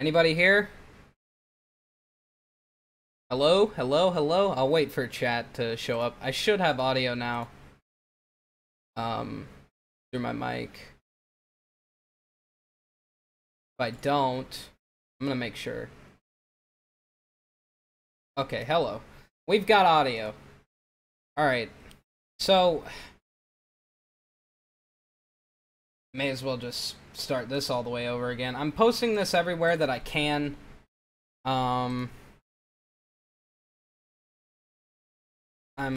Anybody here? Hello? Hello? Hello? I'll wait for chat to show up. I should have audio now. Um, through my mic. If I don't, I'm gonna make sure. Okay, hello. We've got audio. Alright. So, may as well just start this all the way over again. I'm posting this everywhere that I can. I'm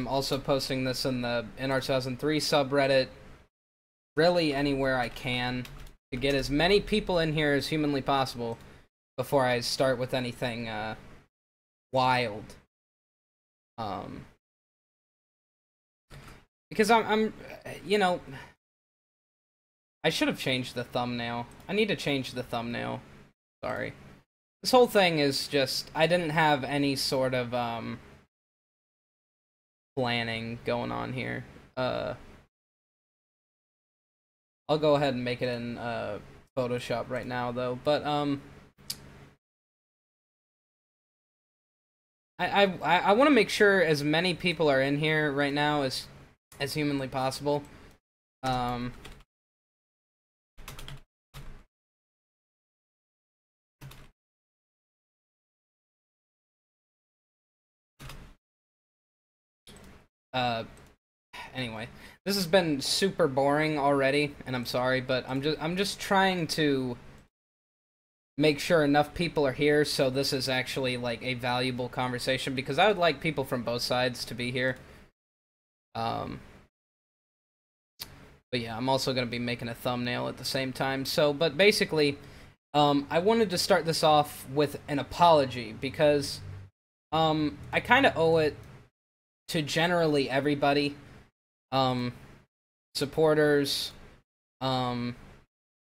also posting this in the NR2003 subreddit. Really anywhere I can to get as many people in here as humanly possible before I start with anything wild. Because I'm you know, I should have changed the thumbnail. I need to change the thumbnail. Sorry. This whole thing is just, I didn't have any sort of planning going on here. I'll go ahead and make it in Photoshop right now, though. But I want to make sure as many people are in here right now as humanly possible. Anyway, this has been super boring already, and I'm sorry, but I'm just trying to make sure enough people are here so this is actually like a valuable conversation, because I would like people from both sides to be here. But yeah, I'm also going to be making a thumbnail at the same time. So, but basically, I wanted to start this off with an apology, because I kind of owe it to generally everybody. Supporters,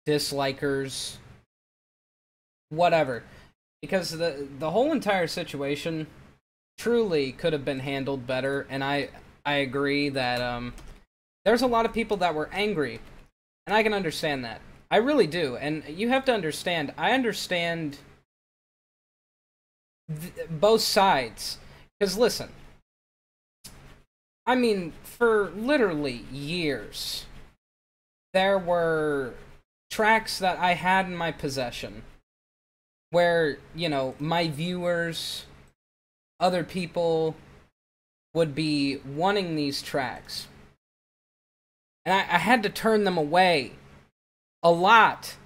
dislikers, whatever. Because the whole entire situation truly could have been handled better, and I agree that there's a lot of people that were angry, and I can understand that. I really do, and you have to understand, I understand both sides. Because listen, I mean, for literally years, there were tracks that I had in my possession where, you know, my viewers, other people would be wanting these tracks. And I had to turn them away a lot.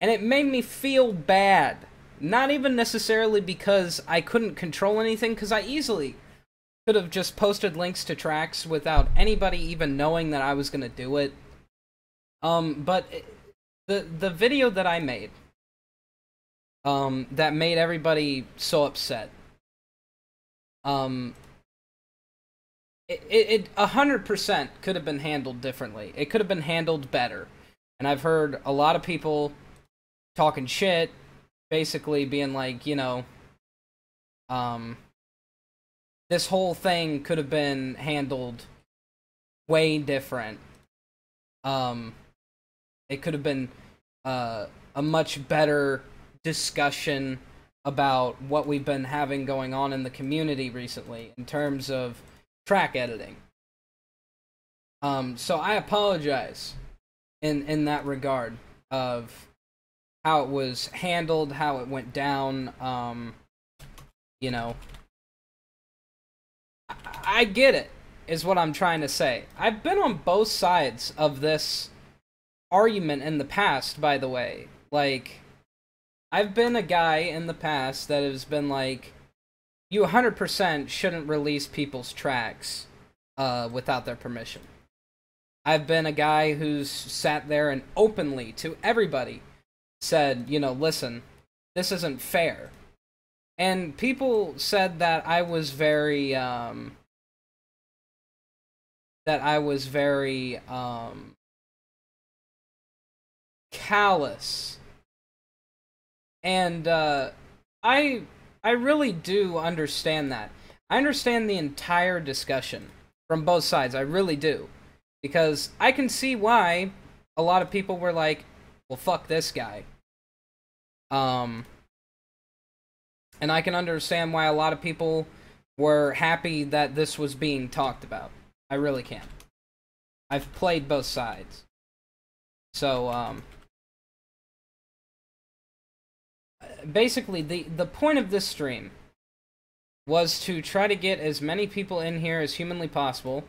And it made me feel bad. Not even necessarily because I couldn't control anything, because I easily could have just posted links to tracks without anybody even knowing that I was gonna do it. But the video that I made, that made everybody so upset, it 100% could have been handled differently. It could have been handled better. And I've heard a lot of people talking shit, basically being like, you know, this whole thing could have been handled way different. It could have been a much better discussion about what we've been having going on in the community recently in terms of track editing. So I apologize in that regard of how it was handled, how it went down. You know, I get it, is what I'm trying to say. I've been on both sides of this argument in the past, by the way. Like, I've been a guy in the past that has been like, you 100% shouldn't release people's tracks without their permission. I've been a guy who's sat there and openly, to everybody, said, you know, listen, this isn't fair. And people said that I was very, callous. And, I really do understand that. I understand the entire discussion from both sides, I really do. Because I can see why a lot of people were like, well, fuck this guy. Um, and I can understand why a lot of people were happy that this was being talked about. I really can. I've played both sides. So, basically, the point of this stream was to try to get as many people in here as humanly possible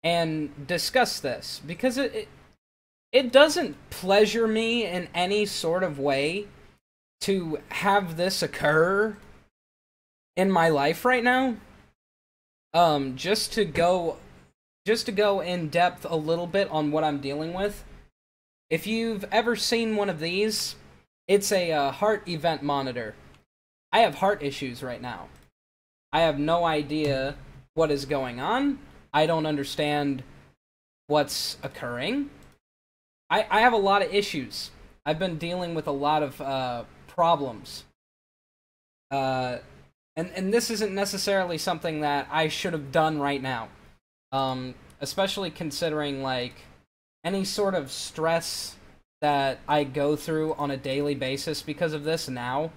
and discuss this, because it doesn't pleasure me in any sort of way to have this occur in my life right now. Just to go in depth a little bit on what I'm dealing with. If you've ever seen one of these, it's a heart event monitor. I have heart issues right now. I have no idea what is going on. I don't understand what's occurring. I have a lot of issues. I've been dealing with a lot of problems. And this isn't necessarily something that I should have done right now. Especially considering, like, any sort of stress that I go through on a daily basis because of this now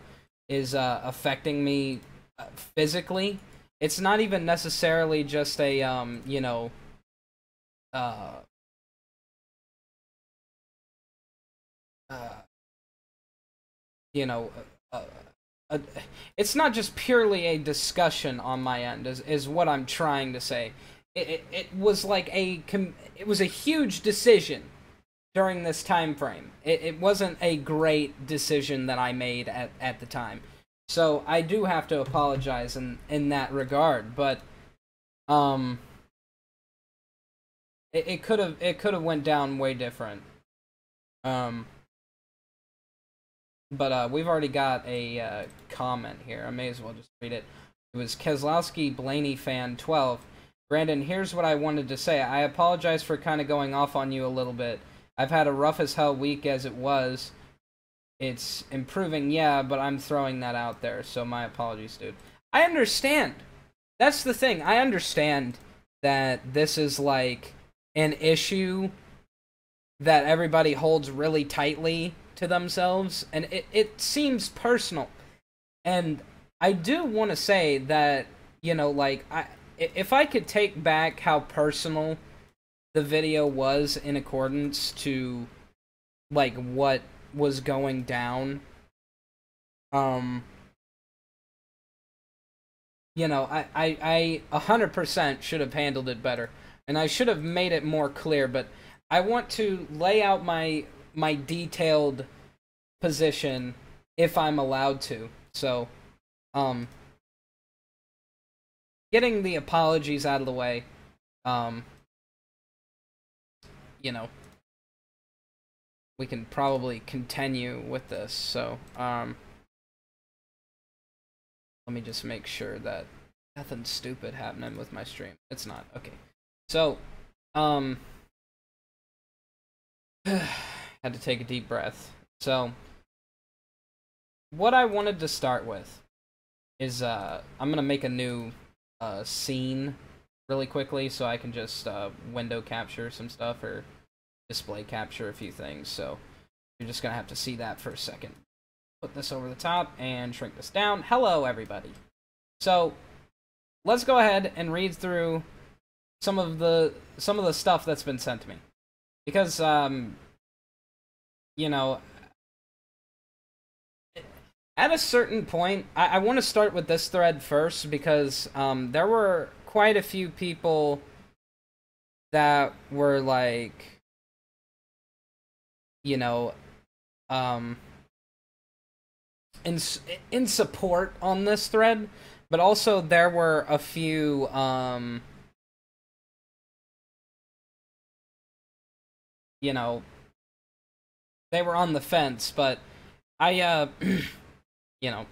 is affecting me physically. It's not even necessarily just a, you know, you know, it's not just purely a discussion on my end, is what I'm trying to say. It was like it was a huge decision during this time frame. It wasn't a great decision that I made at the time. So I do have to apologize in that regard, but it could have went down way different. But we've already got a comment here. I may as well just read it. It was Keselowski Blaney fan 12. Brandon, here's what I wanted to say. I apologize for kind of going off on you a little bit. I've had a rough as hell week as it was. It's improving, yeah, but I'm throwing that out there, so my apologies, dude. I understand. That's the thing. I understand that this is, like, an issue that everybody holds really tightly to themselves, and it seems personal. And I do want to say that, you know, like, if I could take back how personal the video was in accordance to, like, what was going down, you know, I 100% should have handled it better, and I should have made it more clear, but I want to lay out my detailed position if I'm allowed to. So, getting the apologies out of the way, you know, we can probably continue with this. So, let me just make sure that nothing stupid happening with my stream. It's not. Okay. So, had to take a deep breath. So, what I wanted to start with is, I'm gonna make a new, scene really quickly so I can just, window capture some stuff or display capture a few things. So, you're just gonna have to see that for a second. Put this over the top and shrink this down. Hello, everybody. So, let's go ahead and read through some of the stuff that's been sent to me. Because, you know, at a certain point, I want to start with this thread first because there were quite a few people that were like, you know, in support on this thread, but also there were a few you know, they were on the fence, but I you know,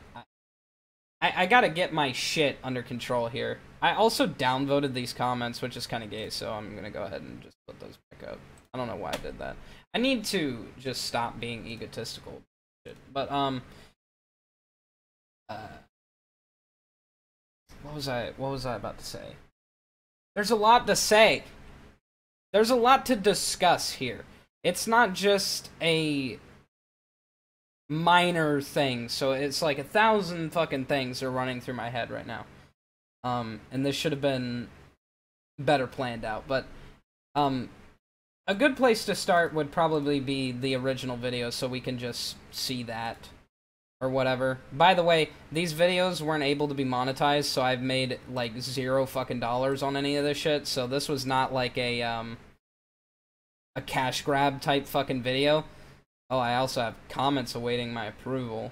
I gotta get my shit under control here. I also downvoted these comments, which is kind of gay, so I'm gonna go ahead and just put those back up. I don't know why I did that. I need to just stop being egotistical. But, what was I about to say? There's a lot to say. There's a lot to discuss here. It's not just a minor things. So it's like 1,000 fucking things are running through my head right now. And this should have been better planned out. But a good place to start would probably be the original video, so we can just see that or whatever. By the way, these videos weren't able to be monetized, so I've made like $0 fucking on any of this shit. So this was not like a cash grab type fucking video. Oh, I also have comments awaiting my approval.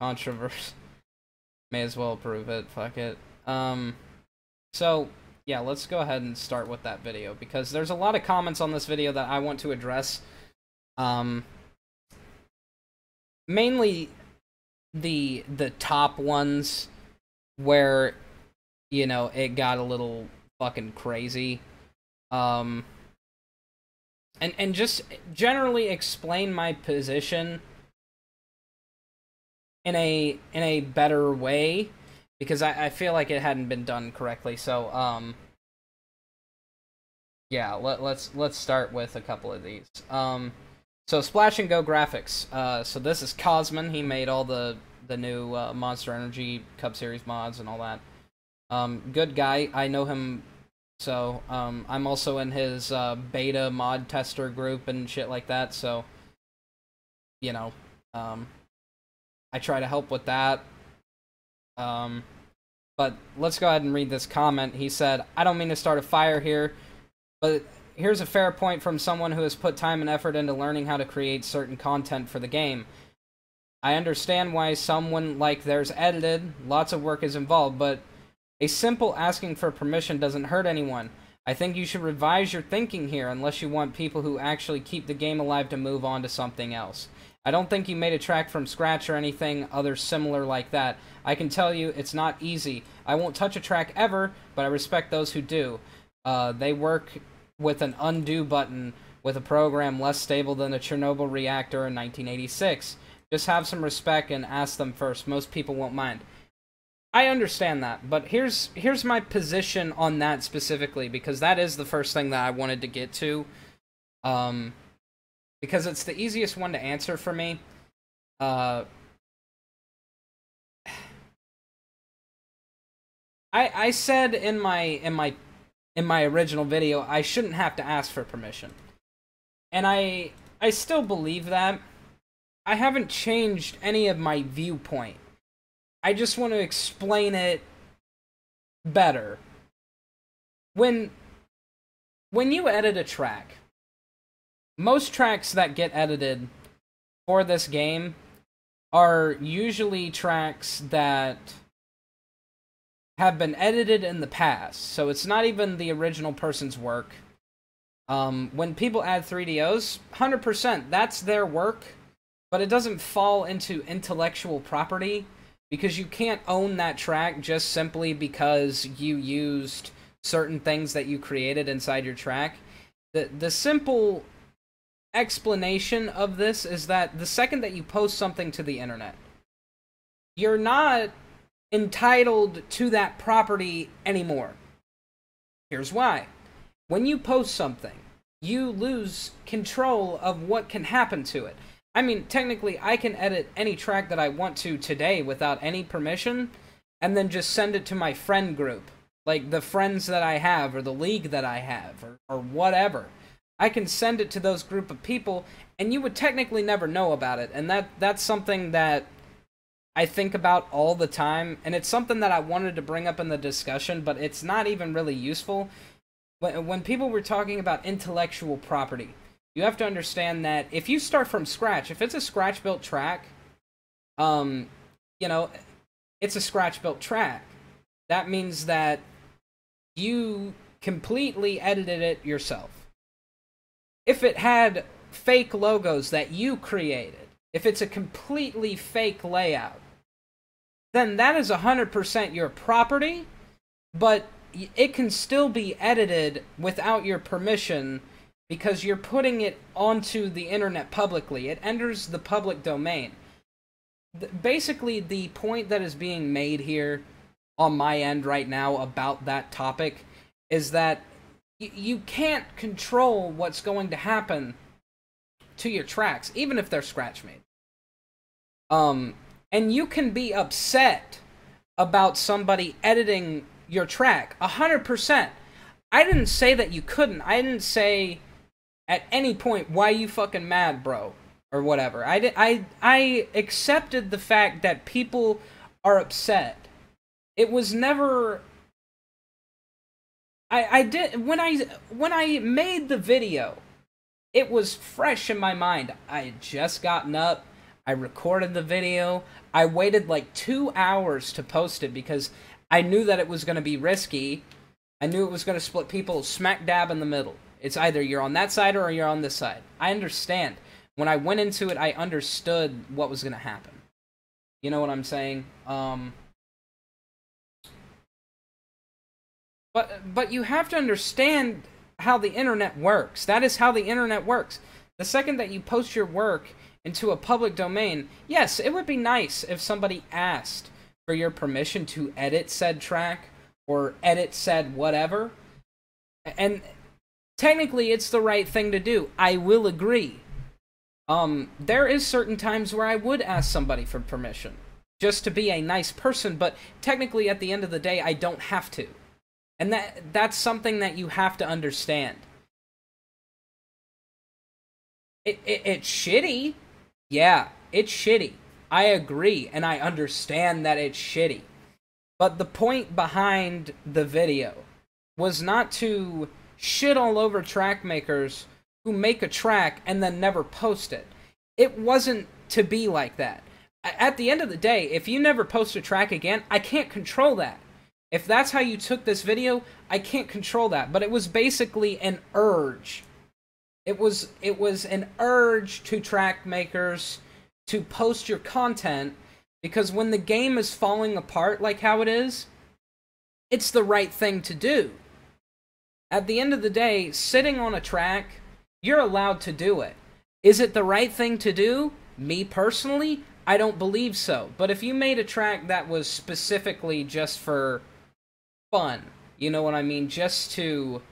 Controversy. May as well approve it. Fuck it. So yeah, let's go ahead and start with that video, because there's a lot of comments on this video that I want to address. Mainly the top ones where, you know, it got a little fucking crazy. And just generally explain my position in a better way, because I feel like it hadn't been done correctly. So yeah, let's start with a couple of these. So Splash and Go Graphics. So this is Cosman. He made all the new Monster Energy Cup Series mods and all that. Good guy. I know him. So I'm also in his beta mod tester group and shit like that. So, you know, I try to help with that. But let's go ahead and read this comment. He said, "I don't mean to start a fire here, but here's a fair point from someone who has put time and effort into learning how to create certain content for the game. I understand why some wouldn't like theirs edited. Lots of work is involved, but a simple asking for permission doesn't hurt anyone. I think you should revise your thinking here, unless you want people who actually keep the game alive to move on to something else. I don't think you made a track from scratch or anything other similar like that. I can tell you it's not easy. I won't touch a track ever, but I respect those who do. They work with an undo button with a program less stable than the Chernobyl reactor in 1986. Just have some respect and ask them first. Most people won't mind." I understand that, but here's my position on that specifically, because that is the first thing that I wanted to get to. Because it's the easiest one to answer for me. I said in my original video I shouldn't have to ask for permission. And I still believe that. I haven't changed any of my viewpoint. I just want to explain it better. When you edit a track, most tracks that get edited for this game are usually tracks that have been edited in the past, so it's not even the original person's work. When people add 3DOs, 100%, that's their work, but it doesn't fall into intellectual property, because you can't own that track just simply because you used certain things that you created inside your track. The simple explanation of this is that the second that you post something to the internet, you're not entitled to that property anymore. Here's why. When you post something, you lose control of what can happen to it. I mean, technically, I can edit any track that I want to today without any permission, and then just send it to my friend group. Like, the friends that I have, or the league that I have, or whatever. I can send it to those group of people, and you would technically never know about it. And that's something that I think about all the time, and it's something that I wanted to bring up in the discussion, but it's not even really useful. When people were talking about intellectual property, you have to understand that if you start from scratch, if it's a scratch-built track, you know, it's a scratch-built track. That means that you completely edited it yourself. If it had fake logos that you created, if it's a completely fake layout, then that is 100% your property, but it can still be edited without your permission, because you're putting it onto the internet publicly. It enters the public domain. Basically, the point that is being made here on my end right now about that topic is that you can't control what's going to happen to your tracks, even if they're scratch made. And you can be upset about somebody editing your track 100%. I didn't say that you couldn't. I didn't say at any point, why you fucking mad, bro, or whatever. I accepted the fact that people are upset. It was never. I did when I made the video, it was fresh in my mind. I had just gotten up. I recorded the video. I waited like 2 hours to post it because I knew that it was going to be risky. I knew it was going to split people smack dab in the middle. It's either you're on that side or you're on this side. I understand. When I went into it, I understood what was going to happen. You know what I'm saying? But you have to understand how the internet works. That is how the internet works. The second that you post your work into a public domain, yes, it would be nice if somebody asked for your permission to edit said track or edit said whatever. And technically it's the right thing to do. I will agree. There is certain times where I would ask somebody for permission just to be a nice person, but technically at the end of the day I don't have to. And that's something that you have to understand. It's shitty. Yeah, it's shitty. I agree, and I understand that it's shitty. But the point behind the video was not to shit all over track makers who make a track and then never post it. It wasn't to be like that. At the end of the day, if you never post a track again, I can't control that. If that's how you took this video, I can't control that. But it was basically an urge. It was an urge to track makers to post your content, because when the game is falling apart like how it is, it's the right thing to do. At the end of the day, sitting on a track, you're allowed to do it. Is it the right thing to do? Me personally, I don't believe so. But if you made a track that was specifically just for fun, you know what I mean, just to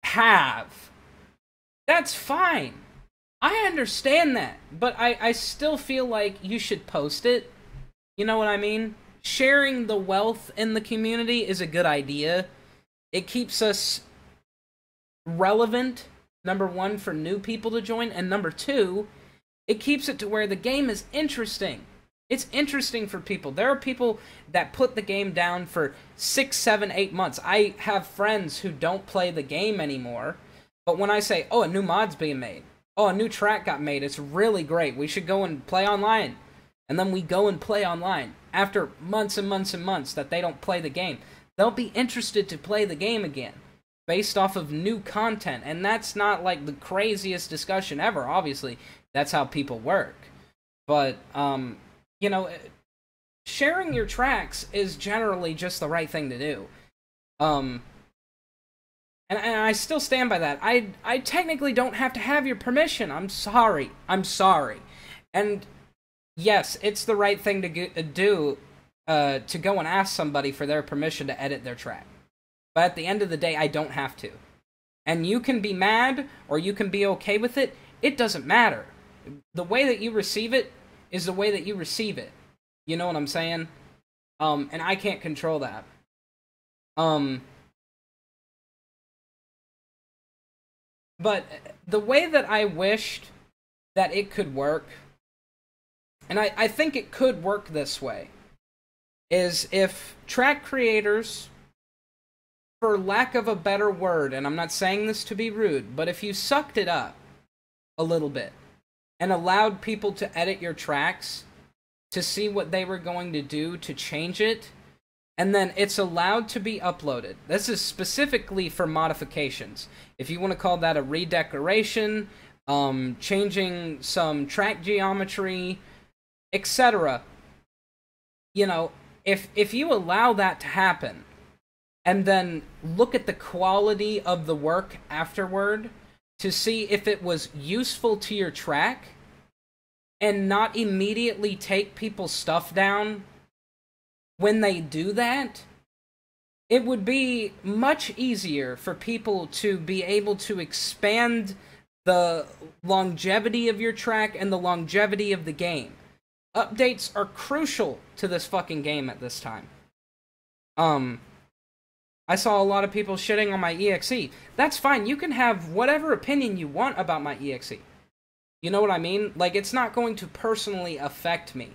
have, that's fine. I understand that, but I still feel like you should post it. You know what I mean? Sharing the wealth in the community is a good idea. It keeps us relevant, number one, for new people to join, and number two, it keeps it to where the game is interesting. It's interesting for people. There are people that put the game down for 6, 7, 8 months. I have friends who don't play the game anymore, but when I say, oh, a new mod's being made, oh, a new track got made, it's really great, we should go and play online. And then we go and play online. After months and months and months that they don't play the game, they'll be interested to play the game again, based off of new content. And that's not like the craziest discussion ever, obviously. That's how people work. But, you know, sharing your tracks is generally just the right thing to do. And I still stand by that. I technically don't have to have your permission. I'm sorry. And yes, it's the right thing to do, to go and ask somebody for their permission to edit their track. But at the end of the day, I don't have to. And you can be mad, or you can be okay with it. It doesn't matter. The way that you receive it is the way that you receive it. You know what I'm saying? And I can't control that. But the way that I wished that it could work, and I think it could work this way, is if track creators, for lack of a better word, and I'm not saying this to be rude, but if you sucked it up a little bit and allowed people to edit your tracks to see what they were going to do to change it, and then it's allowed to be uploaded. This is specifically for modifications. If you want to call that a redecoration, changing some track geometry, etc. You know, if you allow that to happen, and then look at the quality of the work afterward to see if it was useful to your track, and not immediately take people's stuff down when they do that, it would be much easier for people to be able to expand the longevity of your track and the longevity of the game. Updates are crucial to this fucking game at this time. I saw a lot of people shitting on my EXE. That's fine. You can have whatever opinion you want about my EXE. You know what I mean? Like, it's not going to personally affect me.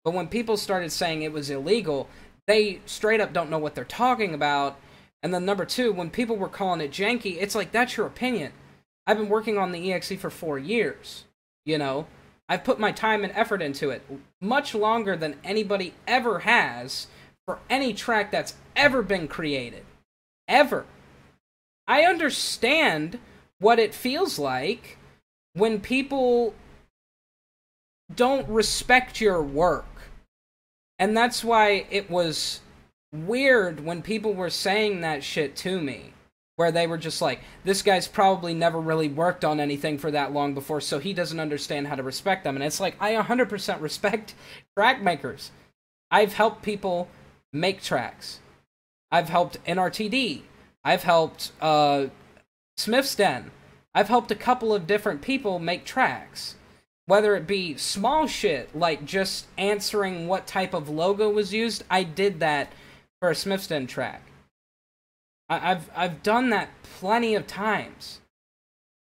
But when people started saying it was illegal, they straight up don't know what they're talking about. And then number two, when people were calling it janky, it's like, that's your opinion. I've been working on the EXE for 4 years. You know? I've put my time and effort into it. Much longer than anybody ever has for any track that's ever been created. Ever. I understand what it feels like when people don't respect your work. And that's why it was weird when people were saying that shit to me. Where they were just like, this guy's probably never really worked on anything for that long before, so he doesn't understand how to respect them. And it's like, I 100% respect track makers. I've helped people make tracks. I've helped NRTD. I've helped Smith's Den. I've helped a couple of different people make tracks. Whether it be small shit, like just answering what type of logo was used, I did that for a Smith's Den track. I've done that plenty of times.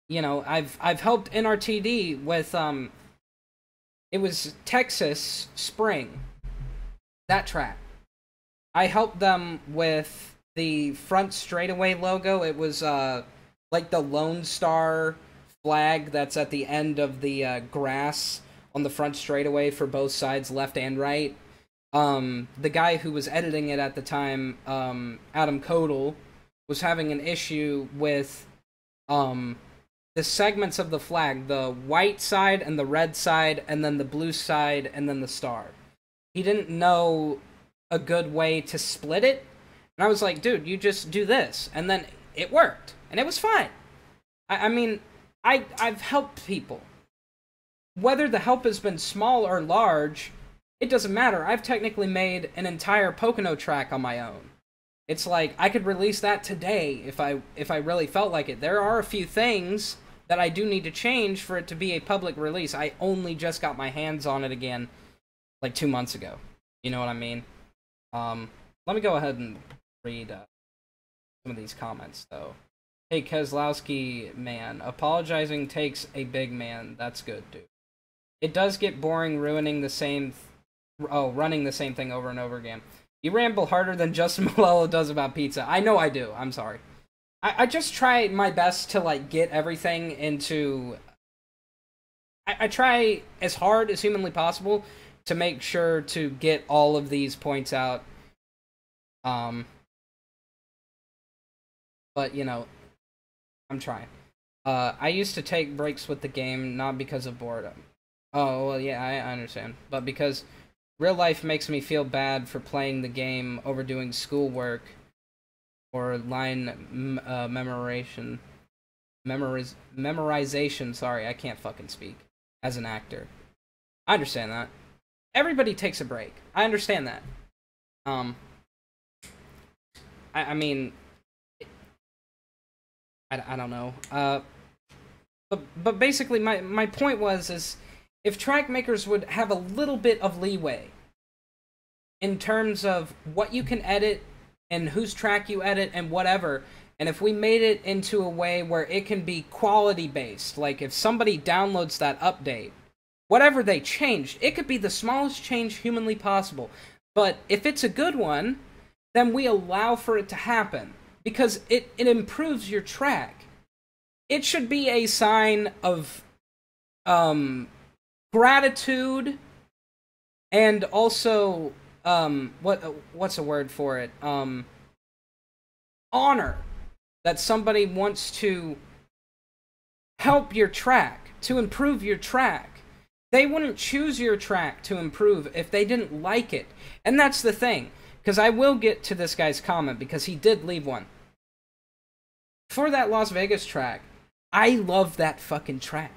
You know, I've helped NRTD with it was Texas Spring. That track. I helped them with the front straightaway logo. It was like the Lone Star flag that's at the end of the grass on the front straightaway for both sides, left and right. The guy who was editing it at the time, Adam Codal, was having an issue with the segments of the flag, the white side and the red side, and then the blue side, and then the star. He didn't know a good way to split it, and I was like, dude, you just do this, and then it worked, and it was fine. I mean, I've helped people. Whether the help has been small or large, it doesn't matter. I've technically made an entire Pocono track on my own. It's like, I could release that today if I really felt like it. There are a few things that I do need to change for it to be a public release. I only just got my hands on it again, like 2 months ago. You know what I mean? Let me go ahead and read some of these comments, though. Hey, Kezlowski, man, apologizing takes a big man. That's good, dude. It does get boring running the same thing over and over again. You ramble harder than Justin Malello does about pizza. I know I do. I'm sorry. I just try my best to, like, get everything into... I try as hard as humanly possible to make sure to get all of these points out. But, you know, I'm trying. I used to take breaks with the game, not because of boredom. Oh, well, yeah, I understand. But because... real life makes me feel bad for playing the game over doing schoolwork or line memorization. Sorry, I can't fucking speak as an actor. I understand that. Everybody takes a break. I understand that. I mean, I don't know. But basically, my point is if track makers would have a little bit of leeway in terms of what you can edit and whose track you edit and whatever, and if we made it into a way where it can be quality based, like if somebody downloads that update, whatever they changed, it could be the smallest change humanly possible, but if it's a good one, then we allow for it to happen, because it improves your track. It should be a sign of gratitude, and also what's a word for it? Honor that somebody wants to help your track, to improve your track. They wouldn't choose your track to improve if they didn't like it. And that's the thing, because I will get to this guy's comment, because he did leave one. For that Las Vegas track, I love that fucking track.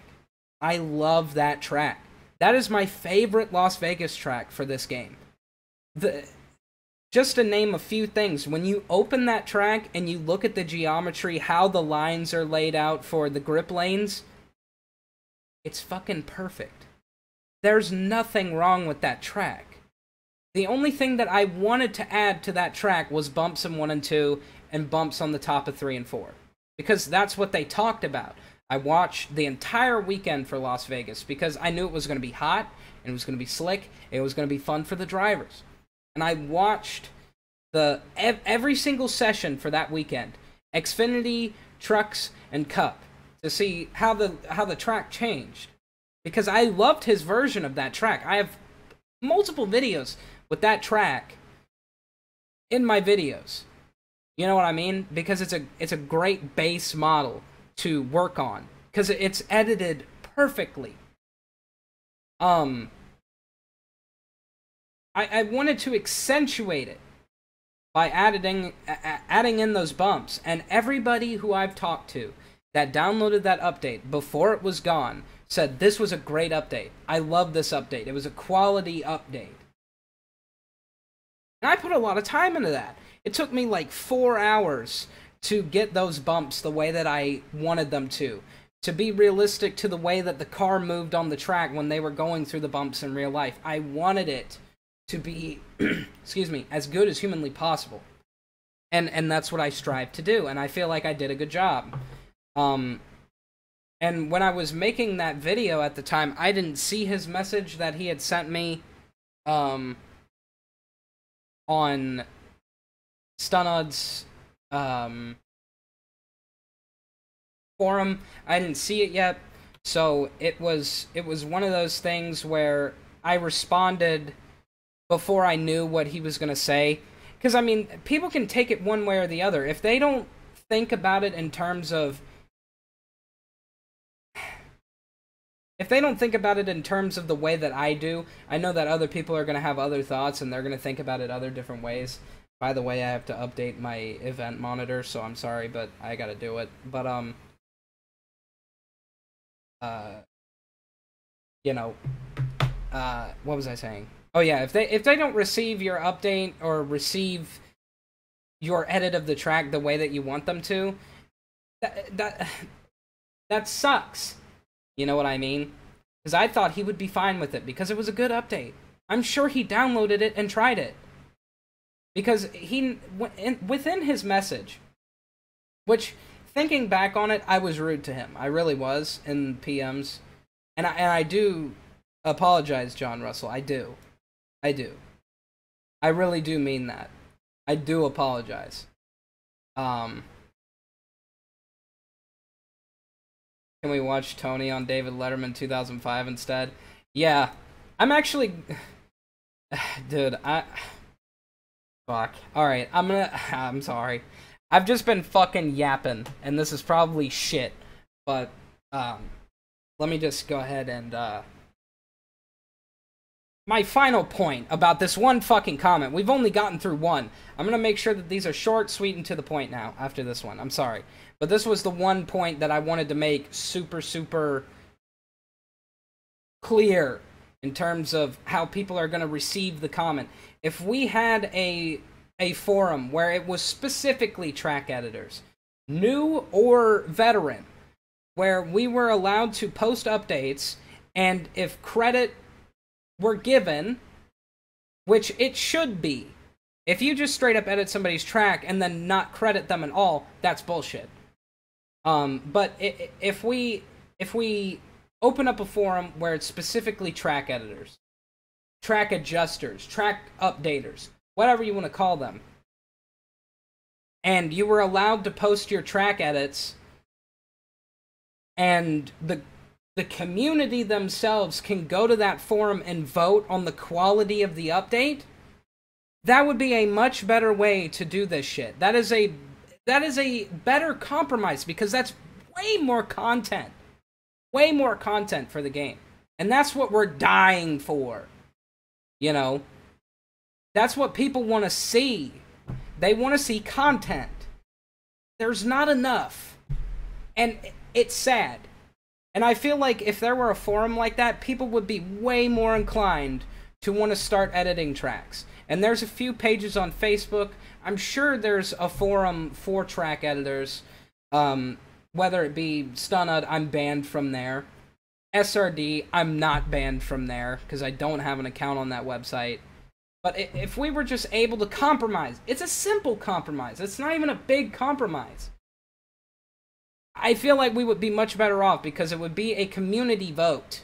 I love that track. That is my favorite Las Vegas track for this game. Just to name a few things, when you open that track and you look at the geometry, how the lines are laid out for the grip lanes, It's fucking perfect. There's nothing wrong with that track. The only thing that I wanted to add to that track was bumps in 1 and 2 and bumps on the top of 3 and 4. Because that's what they talked about. I watched the entire weekend for Las Vegas because I knew it was going to be hot, and it was going to be slick, and it was going to be fun for the drivers. And I watched every single session for that weekend, Xfinity, Trucks, and Cup, to see how the track changed. Because I loved his version of that track. I have multiple videos with that track in my videos. You know what I mean? Because it's a great base model to work on. Because it's edited perfectly. I wanted to accentuate it by adding in those bumps. And everybody who I've talked to that downloaded that update before it was gone said this was a great update. I love this update. It was a quality update. And I put a lot of time into that. It took me like 4 hours to get those bumps the way that I wanted them to be realistic to the way that the car moved on the track when they were going through the bumps in real life. I wanted it to be, excuse me, as good as humanly possible. And that's what I strive to do, and I feel like I did a good job. And when I was making that video at the time, I didn't see his message that he had sent me on Stunod's forum. I didn't see it yet, so it was one of those things where I responded before I knew what he was going to say. Because, I mean, people can take it one way or the other. If they don't think about it in terms of the way that I do, I know that other people are going to have other thoughts, and they're going to think about it other different ways. By the way, I have to update my event monitor, so I'm sorry, but I got to do it. But, you know, what was I saying? Oh yeah, if they don't receive your update or receive your edit of the track the way that you want them to, that sucks. You know what I mean? Because I thought he would be fine with it because it was a good update. I'm sure he downloaded it and tried it. Because within his message, which, thinking back on it, I was rude to him. I really was in PMs. And I do apologize, John Russell. I do. I really do mean that. I do apologize. Can we watch Tony on David Letterman 2005 instead? Yeah. I'm actually... Dude, Fuck. Alright, I'm sorry. I've just been fucking yapping, and this is probably shit. But, let me just go ahead and, my final point about this one fucking comment. We've only gotten through one. I'm gonna make sure that these are short, sweet, and to the point now, after this one. I'm sorry. But this was the one point that I wanted to make super, super clear in terms of how people are gonna receive the comment. If we had a forum where it was specifically track editors, new or veteran, where we were allowed to post updates, and if credit were given, which it should be. If you just straight up edit somebody's track and then not credit them at all, that's bullshit. But if we open up a forum where it's specifically track editors, track adjusters, track updaters, whatever you want to call them, and you were allowed to post your track edits, and the community themselves can go to that forum and vote on the quality of the update, that would be a much better way to do this shit. That is a better compromise, because that's way more content. Way more content for the game. And that's what we're dying for. You know? That's what people want to see. They want to see content. There's not enough. And it's sad. And I feel like if there were a forum like that, people would be way more inclined to want to start editing tracks. And there's a few pages on Facebook. I'm sure there's a forum for track editors. Whether it be Stunod, I'm banned from there. SRD, I'm not banned from there because I don't have an account on that website. But if we were just able to compromise, it's a simple compromise. It's not even a big compromise. I feel like we would be much better off because it would be a community vote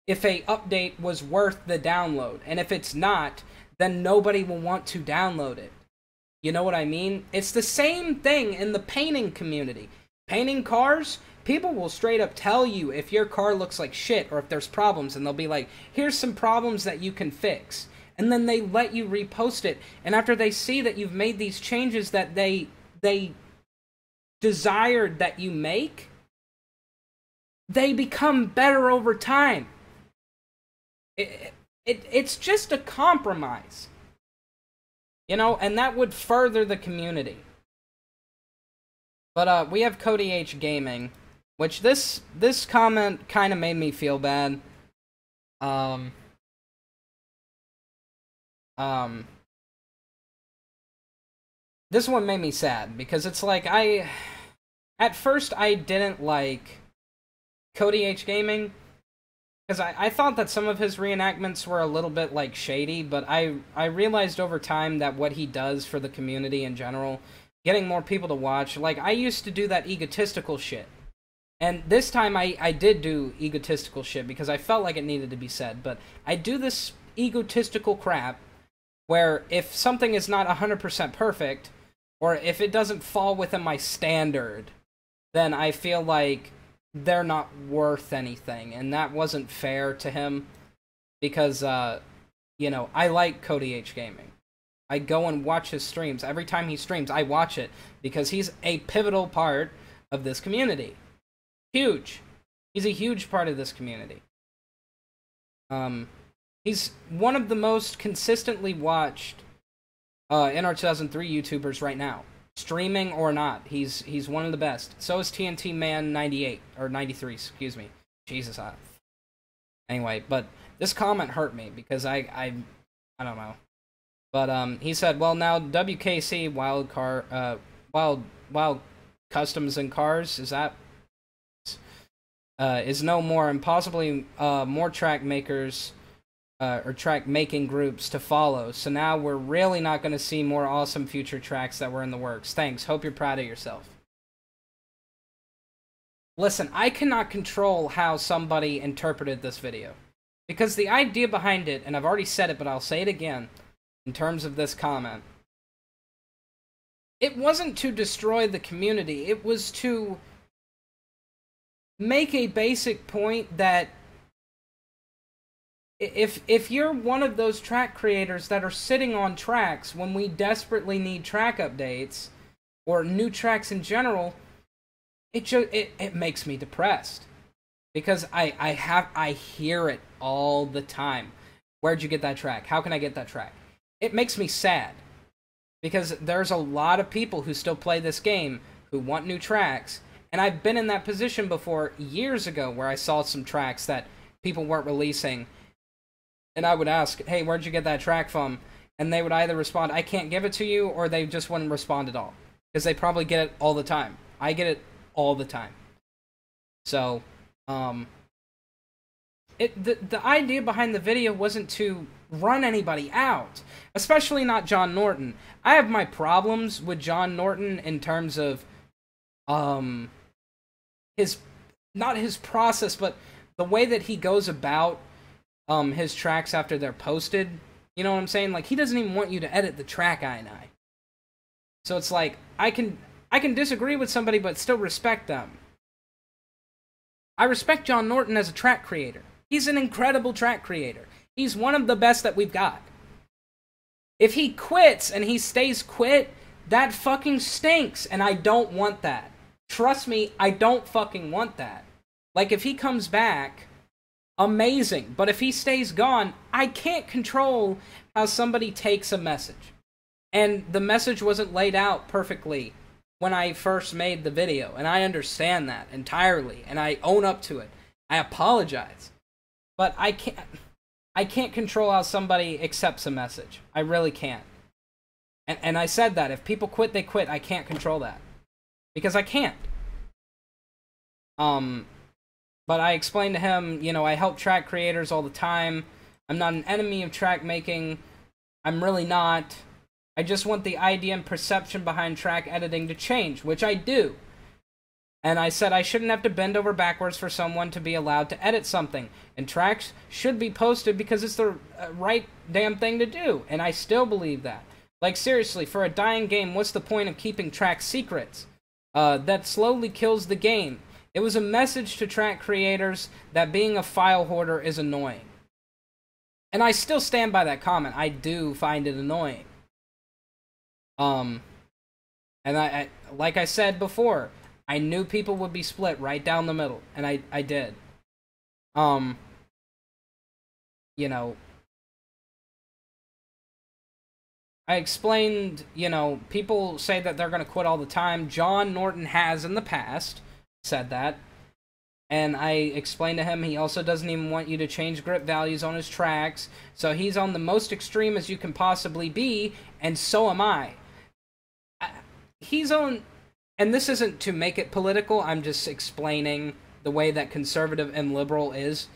if a update was worth the download. And if it's not, then nobody will want to download it. You know what I mean? It's the same thing in the painting community. Painting cars, people will straight up tell you if your car looks like shit or if there's problems, and they'll be like, here's some problems that you can fix. And then they let you repost it. And after they see that you've made these changes that they desired that you make, they become better over time. It's just a compromise. You know, and that would further the community. But we have Cody H Gaming, which this comment kind of made me feel bad. This one made me sad because it's like at first I didn't like Cody H Gaming because I thought that some of his reenactments were a little bit like shady, but I realized over time that what he does for the community in general, getting more people to watch, like I used to do that egotistical shit. And this time I did do egotistical shit because I felt like it needed to be said, but I do this egotistical crap where if something is not 100% perfect, or if it doesn't fall within my standard, then I feel like they're not worth anything, and that wasn't fair to him, because, you know, I like Cody H Gaming. I go and watch his streams. Every time he streams, I watch it, because he's a pivotal part of this community. Huge. He's a huge part of this community. He's one of the most consistently watched NR2003 YouTubers right now. Streaming or not, he's one of the best. So is TNT Man 98, or 93, excuse me. Jesus, anyway, but this comment hurt me, because I don't know. But, he said, well, now WKC Wild Customs and Cars, is that... is no more, and possibly more track makers or track making groups to follow. So now we're really not going to see more awesome future tracks that were in the works. Thanks. Hope you're proud of yourself. Listen, I cannot control how somebody interpreted this video, because the idea behind it, and I've already said it, but I'll say it again in terms of this comment, it wasn't to destroy the community. It was to make a basic point that if you're one of those track creators that are sitting on tracks when we desperately need track updates or new tracks in general, it makes me depressed, because I hear it all the time. Where'd you get that track? How can I get that track? It makes me sad, because there's a lot of people who still play this game who want new tracks. And I've been in that position before years ago where I saw some tracks that people weren't releasing. And I would ask, hey, where'd you get that track from? And they would either respond, I can't give it to you, or they just wouldn't respond at all. Because they probably get it all the time. I get it all the time. So, the idea behind the video wasn't to run anybody out. Especially not John Norton. I have my problems with John Norton in terms of not his process, but the way that he goes about his tracks after they're posted. You know what I'm saying? Like, he doesn't even want you to edit the track I. So it's like, I can disagree with somebody but still respect them. I respect John Norton as a track creator. He's an incredible track creator. He's one of the best that we've got. If he quits and he stays quit, that fucking stinks, and I don't want that. Trust me, I don't fucking want that. Like, if he comes back, amazing. But if he stays gone, I can't control how somebody takes a message. And the message wasn't laid out perfectly when I first made the video. And I understand that entirely. And I own up to it. I apologize. But I can't control how somebody accepts a message. I really can't. And I said that. If people quit, they quit. I can't control that. Because I can't. But I explained to him, you know, I help track creators all the time. I'm not an enemy of track making. I'm really not. I just want the idea and perception behind track editing to change, which I do. And I said I shouldn't have to bend over backwards for someone to be allowed to edit something. And tracks should be posted because it's the right damn thing to do. And I still believe that. Like, seriously, for a dying game, what's the point of keeping track secrets? That slowly kills the game. It was a message to track creators that being a file hoarder is annoying. And I still stand by that comment. I do find it annoying. And I like I said before, I knew people would be split right down the middle, and I did. You know, I explained, you know, people say that they're going to quit all the time. John Norton has in the past said that. And I explained to him he also doesn't even want you to change grip values on his tracks. So he's on the most extreme as you can possibly be, and so am I. He's on, and this isn't to make it political, I'm just explaining the way that conservative and liberal is.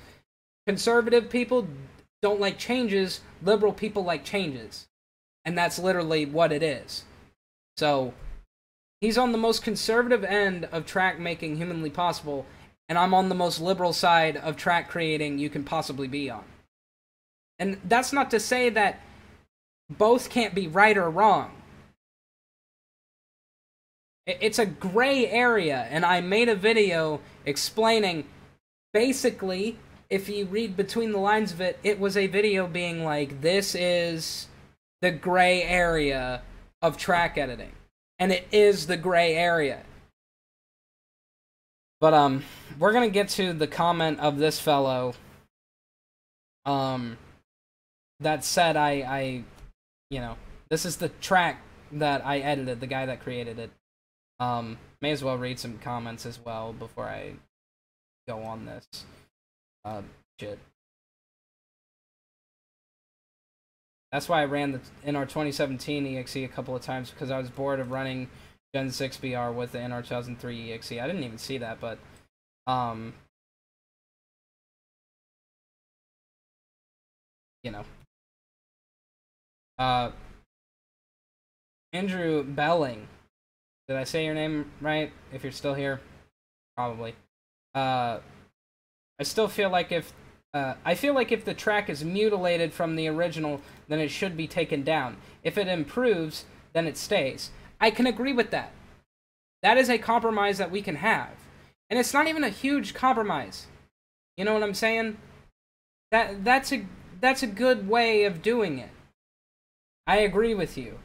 Conservative people don't like changes, liberal people like changes. And that's literally what it is. So, he's on the most conservative end of track making humanly possible, and I'm on the most liberal side of track creating you can possibly be on. And that's not to say that both can't be right or wrong. It's a gray area, and I made a video explaining, basically, if you read between the lines of it, it was a video being like, this is the gray area of track editing. And it is the gray area. But, we're gonna get to the comment of this fellow, that said you know, this is the track that I edited, the guy that created it. May as well read some comments as well before I go on this, shit. That's why I ran the NR 2017 EXE a couple of times, because I was bored of running Gen 6 BR with the NR 2003 EXE. I didn't even see that, but, you know. Andrew Belling. Did I say your name right? If you're still here? Probably. I still feel like if the track is mutilated from the original, then it should be taken down. If it improves, then it stays. I can agree with that. That is a compromise that we can have. And it's not even a huge compromise. You know what I'm saying? That's a good way of doing it. I agree with you.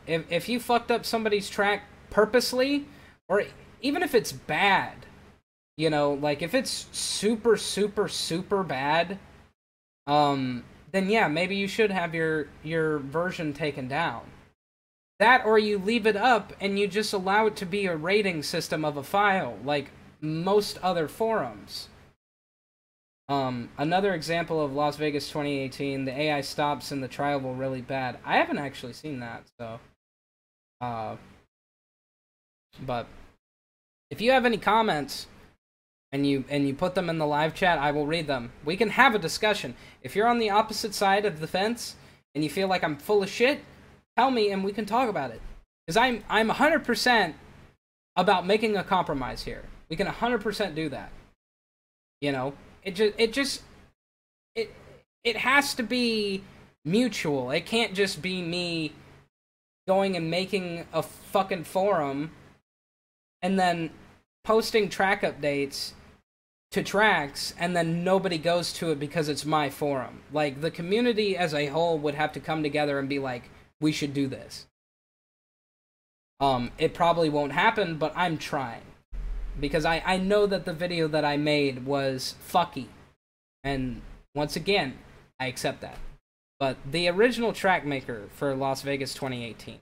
If you fucked up somebody's track purposely, or even if it's bad, you know, like if it's super, super, super bad, then yeah, maybe you should have your version taken down. That, or you leave it up and you just allow it to be a rating system of a file, like most other forums. Another example of Las Vegas 2018, the AI stops in the trial really bad. I haven't actually seen that, so. But if you have any comments and you put them in the live chat, I will read them. We can have a discussion. If you're on the opposite side of the fence and you feel like I'm full of shit, tell me and we can talk about it. Because I'm 100% about making a compromise here. We can 100% do that. You know? It has to be mutual. It can't just be me going and making a fucking forum and then posting track updates to tracks and then nobody goes to it because it's my forum. Like, the community as a whole would have to come together and be like, we should do this. It probably won't happen, but I'm trying. Because I know that the video that I made was fucky. And once again, I accept that. But the original track maker for Las Vegas 2018,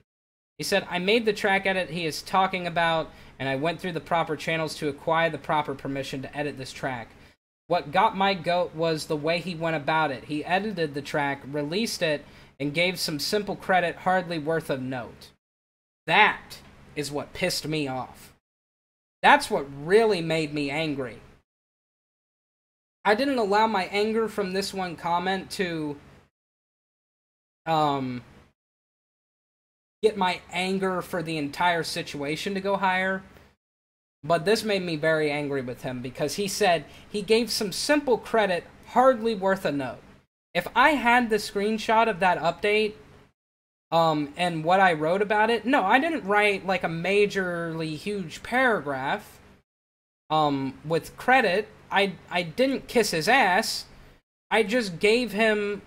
he said, I made the track edit he is talking about, and I went through the proper channels to acquire the proper permission to edit this track. What got my goat was the way he went about it. He edited the track, released it, and gave some simple credit hardly worth a note. That is what pissed me off. That's what really made me angry. I didn't allow my anger from this one comment to um get my anger for the entire situation to go higher. But this made me very angry with him because he said he gave some simple credit hardly worth a note. If I had the screenshot of that update, and what I wrote about it, no, I didn't write like a majorly huge paragraph, with credit. I didn't kiss his ass. I just gave him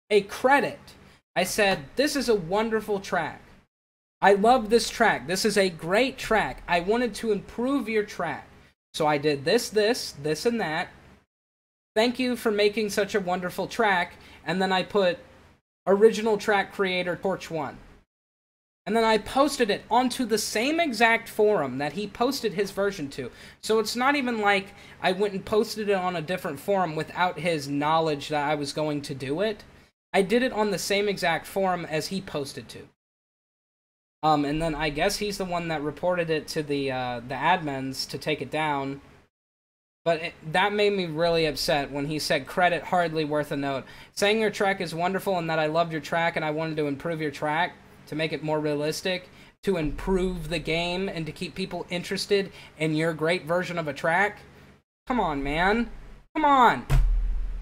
a credit. I said, this is a wonderful track. I love this track. This is a great track. I wanted to improve your track. So I did this, and that. Thank you for making such a wonderful track. And then I put original track creator Torch1. And then I posted it onto the same exact forum that he posted his version to. So it's not even like I went and posted it on a different forum without his knowledge that I was going to do it. I did it on the same exact forum as he posted to. And then I guess he's the one that reported it to the admins to take it down. But that made me really upset when he said credit hardly worth a note. Saying your track is wonderful and that I loved your track and I wanted to improve your track to make it more realistic, to improve the game and to keep people interested in your great version of a track. Come on, man. Come on.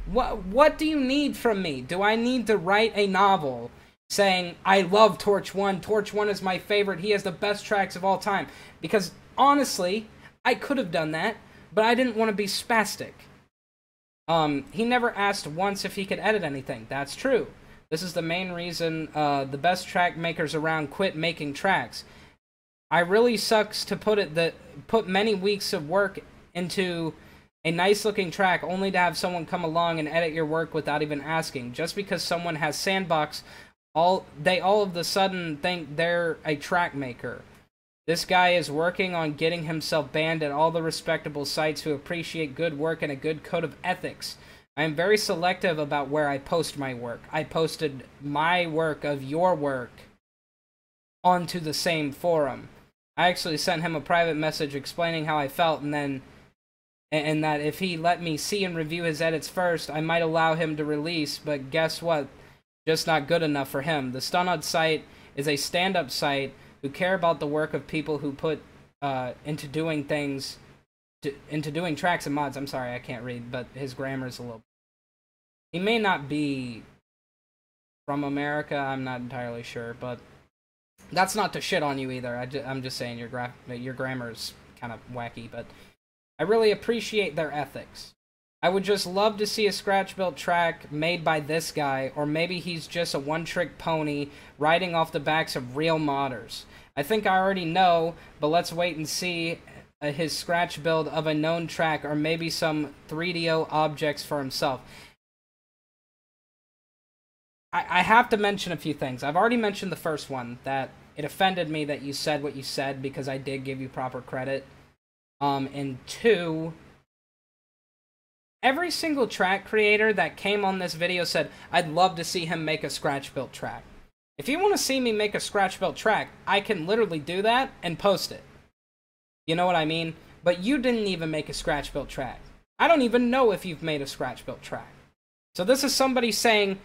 What do you need from me? Do I need to write a novel saying, I love Torch1, Torch1 is my favorite, he has the best tracks of all time? Because, honestly, I could have done that, but I didn't want to be spastic. He never asked once if he could edit anything. That's true. This is the main reason the best track makers around quit making tracks. I really sucks to put many weeks of work into a nice-looking track only to have someone come along and edit your work without even asking. Just because someone has Sandbox, they all of a sudden think they're a track maker. This guy is working on getting himself banned at all the respectable sites who appreciate good work and a good code of ethics. I am very selective about where I post my work. I posted my work of your work onto the same forum. I actually sent him a private message explaining how I felt, and that if he let me see and review his edits first, I might allow him to release, but guess what? Just not good enough for him. The Stunod site is a stand-up site who care about the work of people who put into doing tracks and mods. I'm sorry, I can't read, but his grammar is a little... He may not be from America, I'm not entirely sure, but that's not to shit on you either. I'm just saying your grammar is kind of wacky, but I really appreciate their ethics. I would just love to see a scratch-built track made by this guy, or maybe he's just a one-trick pony riding off the backs of real modders. I think I already know, but let's wait and see his scratch build of a known track, or maybe some 3DO objects for himself. I have to mention a few things. I've already mentioned the first one, that it offended me that you said what you said because I did give you proper credit. And two, every single track creator that came on this video said, I'd love to see him make a scratch-built track. If you want to see me make a scratch-built track, I can literally do that and post it. You know what I mean? But you didn't even make a scratch-built track. I don't even know if you've made a scratch-built track. So this is somebody saying,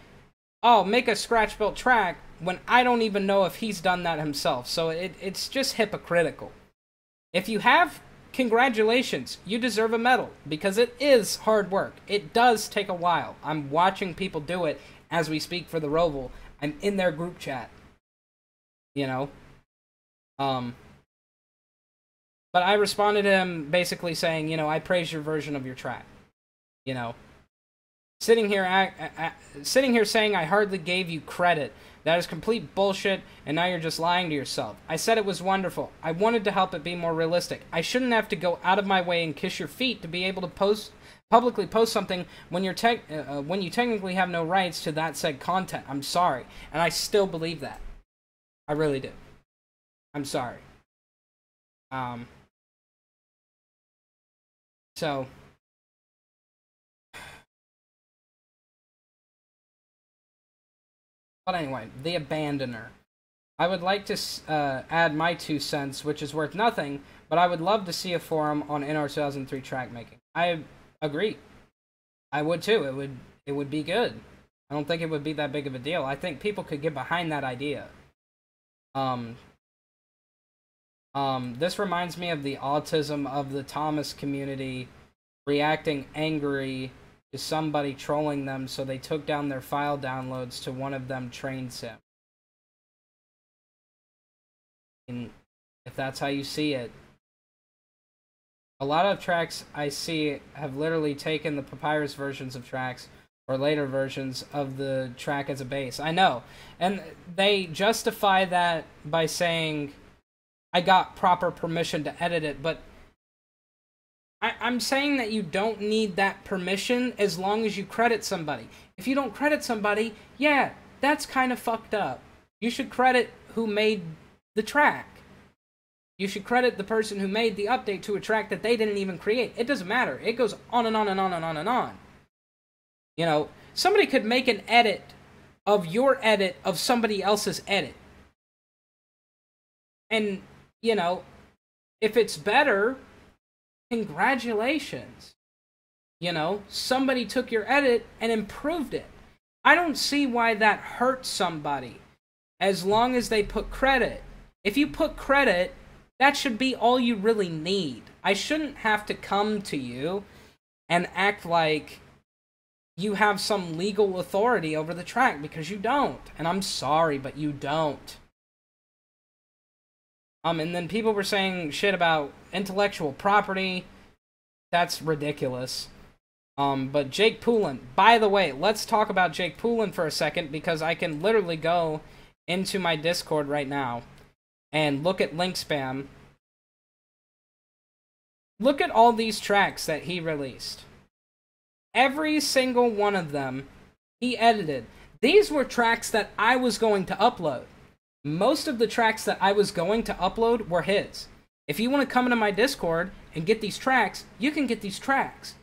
oh, make a scratch-built track, when I don't even know if he's done that himself. So it's just hypocritical. If you have, congratulations, you deserve a medal, because it is hard work. It does take a while. I'm watching people do it as we speak for the Roval. I'm in their group chat. You know? But I responded to him basically saying, you know, I praise your version of your track. You know? Sitting here saying I hardly gave you credit. That is complete bullshit, and now you're just lying to yourself. I said it was wonderful. I wanted to help it be more realistic. I shouldn't have to go out of my way and kiss your feet to be able to publicly post something when you technically have no rights to that said content. I'm sorry, and I still believe that. I really do. I'm sorry. So... But anyway, The Abandoner. I would like to add my 2 cents, which is worth nothing, but I would love to see a forum on NR 2003 track making. I agree. I would too. It would be good. I don't think it would be that big of a deal. I think people could get behind that idea. This reminds me of the autism of the Thomas community reacting angry to somebody trolling them, so they took down their file downloads to one of them train sim. And if that's how you see it, a lot of tracks I see have literally taken the papyrus versions of tracks or later versions of the track as a base. I know. And they justify that by saying, I got proper permission to edit it, but I'm saying that you don't need that permission as long as you credit somebody. If you don't credit somebody, yeah, that's kind of fucked up. You should credit who made the track. You should credit the person who made the update to a track that they didn't even create. It doesn't matter. It goes on and on and on and on and on. You know, somebody could make an edit of your edit of somebody else's edit. And, you know, if it's better, congratulations. You know, somebody took your edit and improved it. I don't see why that hurts somebody as long as they put credit. If you put credit, that should be all you really need. I shouldn't have to come to you and act like you have some legal authority over the track, because you don't. And I'm sorry, but you don't. And then people were saying shit about intellectual property. That's ridiculous. But Jake Poulin, by the way, let's talk about Jake Poulin for a second, because I can literally go into my Discord right now and look at link spam. Look at all these tracks that he released. Every single one of them he edited. These were tracks that I was going to upload. Most of the tracks that I was going to upload were his. If you want to come into my Discord and get these tracks, you can get these tracks.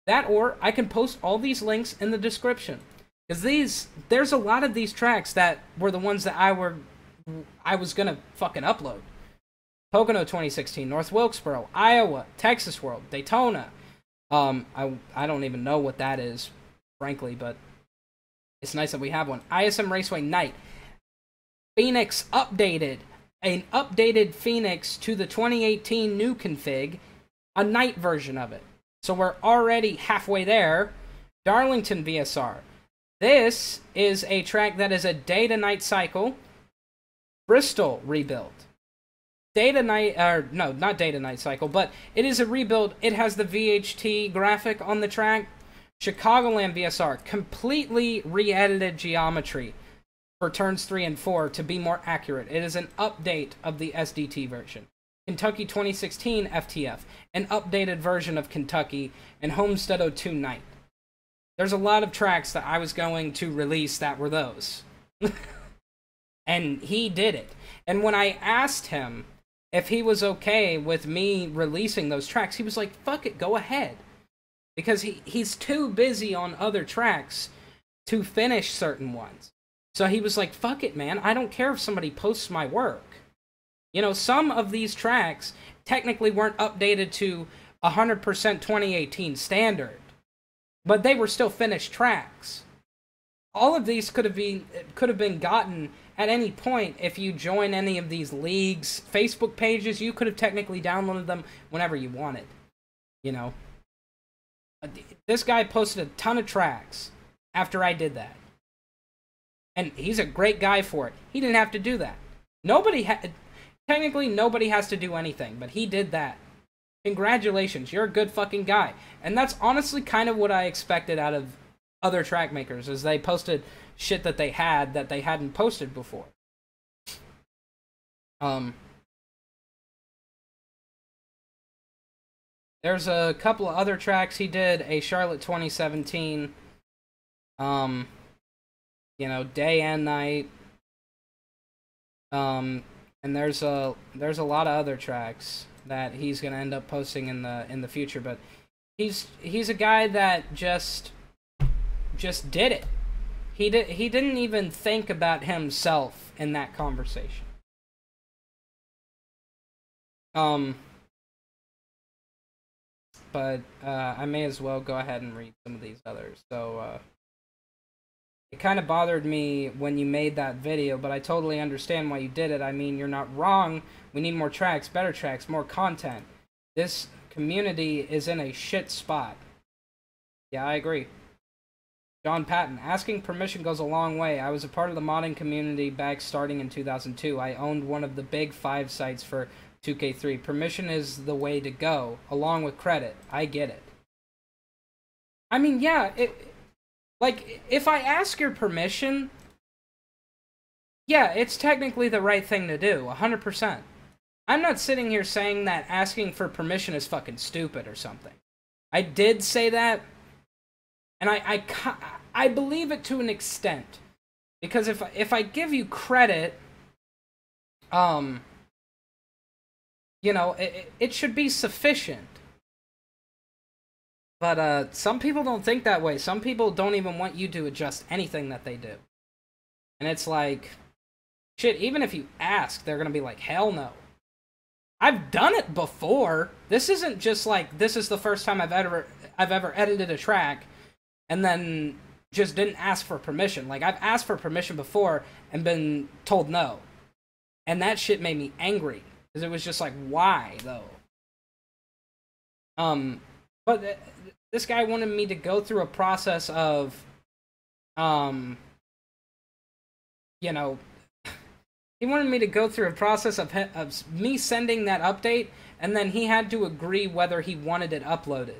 That, or I can post all these links in the description. Because there's a lot of these tracks that were the ones that I was gonna fucking upload. Pocono 2016, North Wilkesboro, Iowa, Texas World, Daytona. I don't even know what that is, frankly, but it's nice that we have one. ISM Raceway Night. Phoenix updated. An updated Phoenix to the 2018 new config. A night version of it. So we're already halfway there. Darlington VSR. This is a track that is a day-to-night cycle. Bristol rebuild. Day-to-night, or no, not day-to-night cycle, but it is a rebuild. It has the VHT graphic on the track. Chicagoland VSR. Completely re-edited geometry for turns 3 and 4 to be more accurate. It is an update of the SDT version. Kentucky 2016 FTF, an updated version of Kentucky, and Homestead 02 Night. There's a lot of tracks that I was going to release that were those. And he did it. And when I asked him if he was okay with me releasing those tracks, he was like, fuck it, go ahead. Because he's too busy on other tracks to finish certain ones. So he was like, fuck it, man. I don't care if somebody posts my work. You know, some of these tracks technically weren't updated to 100% 2018 standard, but they were still finished tracks. All of these could have been gotten at any point if you join any of these leagues, Facebook pages. You could have technically downloaded them whenever you wanted. You know, this guy posted a ton of tracks after I did that, and he's a great guy for it. He didn't have to do that. Technically, nobody has to do anything, but he did that. Congratulations, you're a good fucking guy. And that's honestly kind of what I expected out of other track makers, is they posted shit that they hadn't posted before. There's a couple of other tracks he did. A Charlotte 2017, you know, day and night. And there's a lot of other tracks that he's gonna end up posting in the future, but he's a guy that just did it. He didn't even think about himself in that conversation. but I may as well go ahead and read some of these others. So, it kind of bothered me when you made that video, but I totally understand why you did it. I mean, you're not wrong. We need more tracks, better tracks, more content. This community is in a shit spot. Yeah, I agree. John Patton, asking permission goes a long way. I was a part of the modding community back starting in 2002. I owned one of the big 5 sites for 2K3. Permission is the way to go, along with credit. I get it. I mean, yeah, like, if I ask your permission, yeah, it's technically the right thing to do, 100%. I'm not sitting here saying that asking for permission is fucking stupid or something. I did say that, and I believe it to an extent. Because if I give you credit, you know, it should be sufficient. But some people don't think that way. Some people don't even want you to adjust anything that they do. And it's like, shit, even if you ask, they're gonna be like, hell no. I've done it before. This isn't just like, this is the first time I've ever edited a track and then just didn't ask for permission. Like, I've asked for permission before and been told no. And that shit made me angry. Because it was just like, why, though? But this guy wanted me to go through a process of, you know, he wanted me to go through a process of me sending that update, and then he had to agree whether he wanted it uploaded.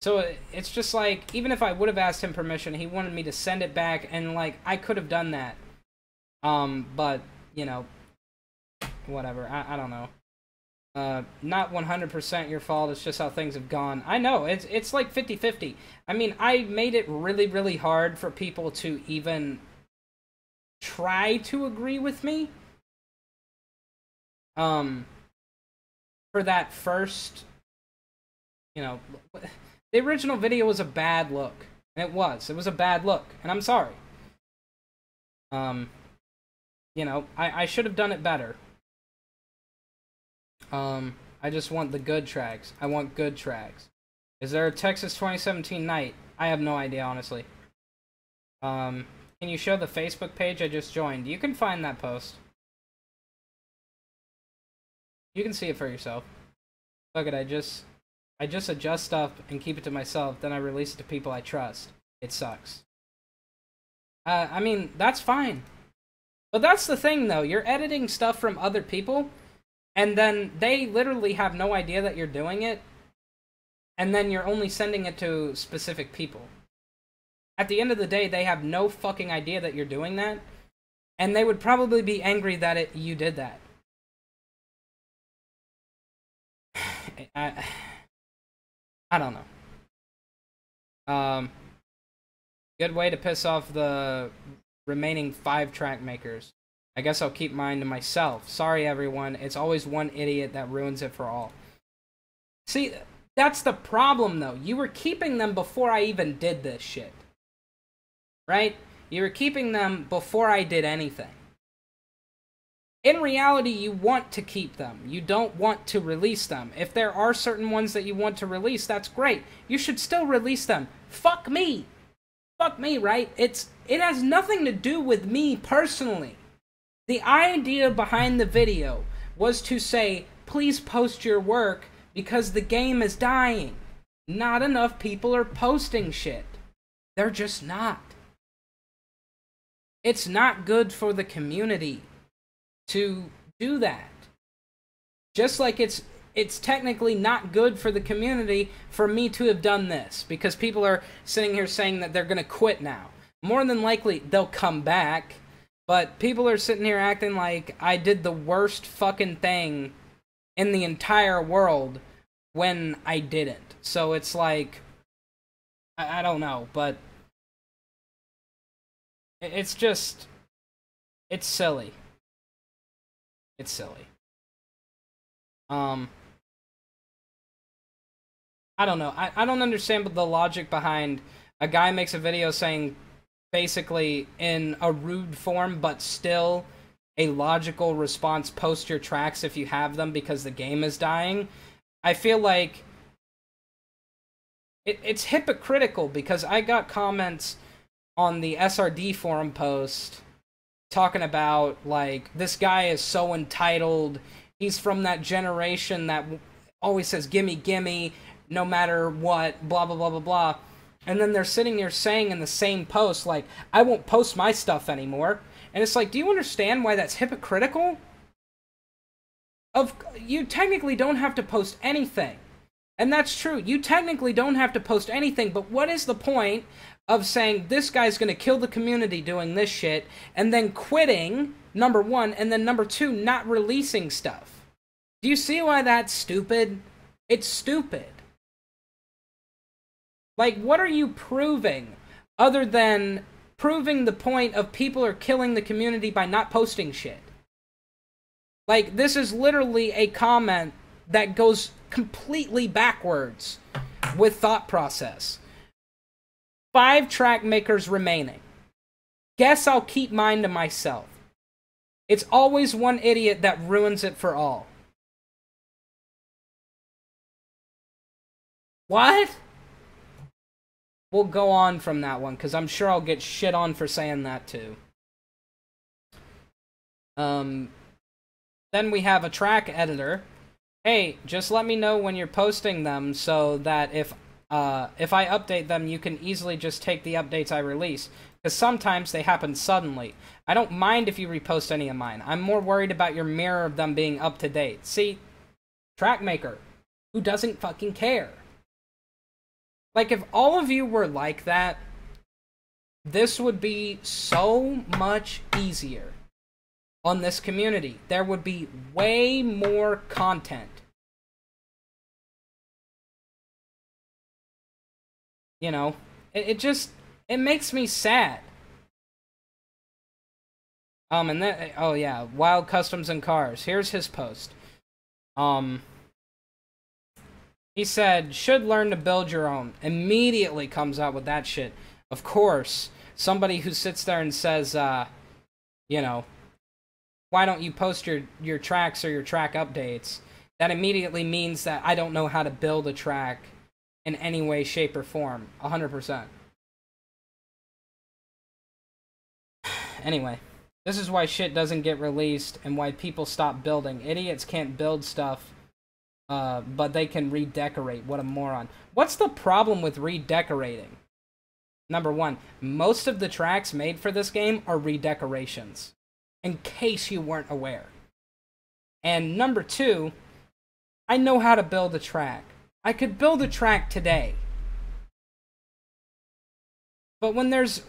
So it's just like, even if I would have asked him permission, he wanted me to send it back, and like, I could have done that. But, you know, whatever, I don't know. Not 100% your fault, it's just how things have gone. I know, it's like 50-50. I mean, I made it really, really hard for people to even try to agree with me. For that first, you know, the original video was a bad look. And it was a bad look, and I'm sorry. You know, I should have done it better. I just want the good tracks. I want good tracks. Is there a Texas 2017 night? I have no idea, honestly. Can you show the Facebook page I just joined? You can find that post. You can see it for yourself. Look at it, I just adjust stuff and keep it to myself, then I release it to people I trust. It sucks. I mean, that's fine. But that's the thing, though. You're editing stuff from other people, and then they literally have no idea that you're doing it, and then you're only sending it to specific people. At the end of the day, they have no fucking idea that you're doing that, and they would probably be angry that you did that. I don't know. Good way to piss off the remaining 5 track makers. I guess I'll keep mine to myself. Sorry, everyone. It's always one idiot that ruins it for all. See, that's the problem, though. You were keeping them before I even did this shit. Right? You were keeping them before I did anything. In reality, you want to keep them. You don't want to release them. If there are certain ones that you want to release, that's great. You should still release them. Fuck me. Fuck me, right? It has nothing to do with me personally. The idea behind the video was to say, please post your work because the game is dying. Not enough people are posting shit. They're just not. It's not good for the community to do that. Just like it's technically not good for the community for me to have done this, because people are sitting here saying that they're gonna quit now. More than likely, they'll come back, but people are sitting here acting like I did the worst fucking thing in the entire world when I didn't. So it's like, I don't know, but it's just, it's silly. It's silly. I don't know. I don't understand the logic behind a guy makes a video saying basically in a rude form, but still a logical response, post your tracks if you have them because the game is dying. I feel like it's hypocritical because I got comments on the SRD forum post talking about, like, this guy is so entitled. He's from that generation that always says, gimme, gimme, no matter what, blah, blah, blah, blah, blah. And then they're sitting here saying in the same post, like, I won't post my stuff anymore. And it's like, do you understand why that's hypocritical? You technically don't have to post anything. And that's true. You technically don't have to post anything, but what is the point of saying this guy's gonna kill the community doing this shit, and then quitting, number one, and then number two, not releasing stuff? Do you see why that's stupid? It's stupid. Like, what are you proving other than proving the point of people are killing the community by not posting shit? Like, this is literally a comment that goes completely backwards with thought process. 5 track makers remaining. Guess I'll keep mine to myself. It's always one idiot that ruins it for all. What? We'll go on from that one, because I'm sure I'll get shit on for saying that too. Then we have a track editor. Hey, just let me know when you're posting them so that if I update them, you can easily just take the updates I release. Because sometimes they happen suddenly. I don't mind if you repost any of mine. I'm more worried about your mirror of them being up to date. See? Track maker. Who doesn't fucking care? Like, if all of you were like that, this would be so much easier on this community. There would be way more content. You know, it makes me sad. And then, oh yeah, Wild Customs and Cars. Here's his post. He said, should learn to build your own. Immediately comes out with that shit. Of course, somebody who sits there and says, you know, why don't you post your tracks or your track updates? That immediately means that I don't know how to build a track in any way, shape, or form. 100%. Anyway, this is why shit doesn't get released and why people stop building. Idiots can't build stuff, but they can redecorate. What a moron. What's the problem with redecorating? Number one, most of the tracks made for this game are redecorations, in case you weren't aware. And number two, I know how to build a track. I could build a track today. But when there's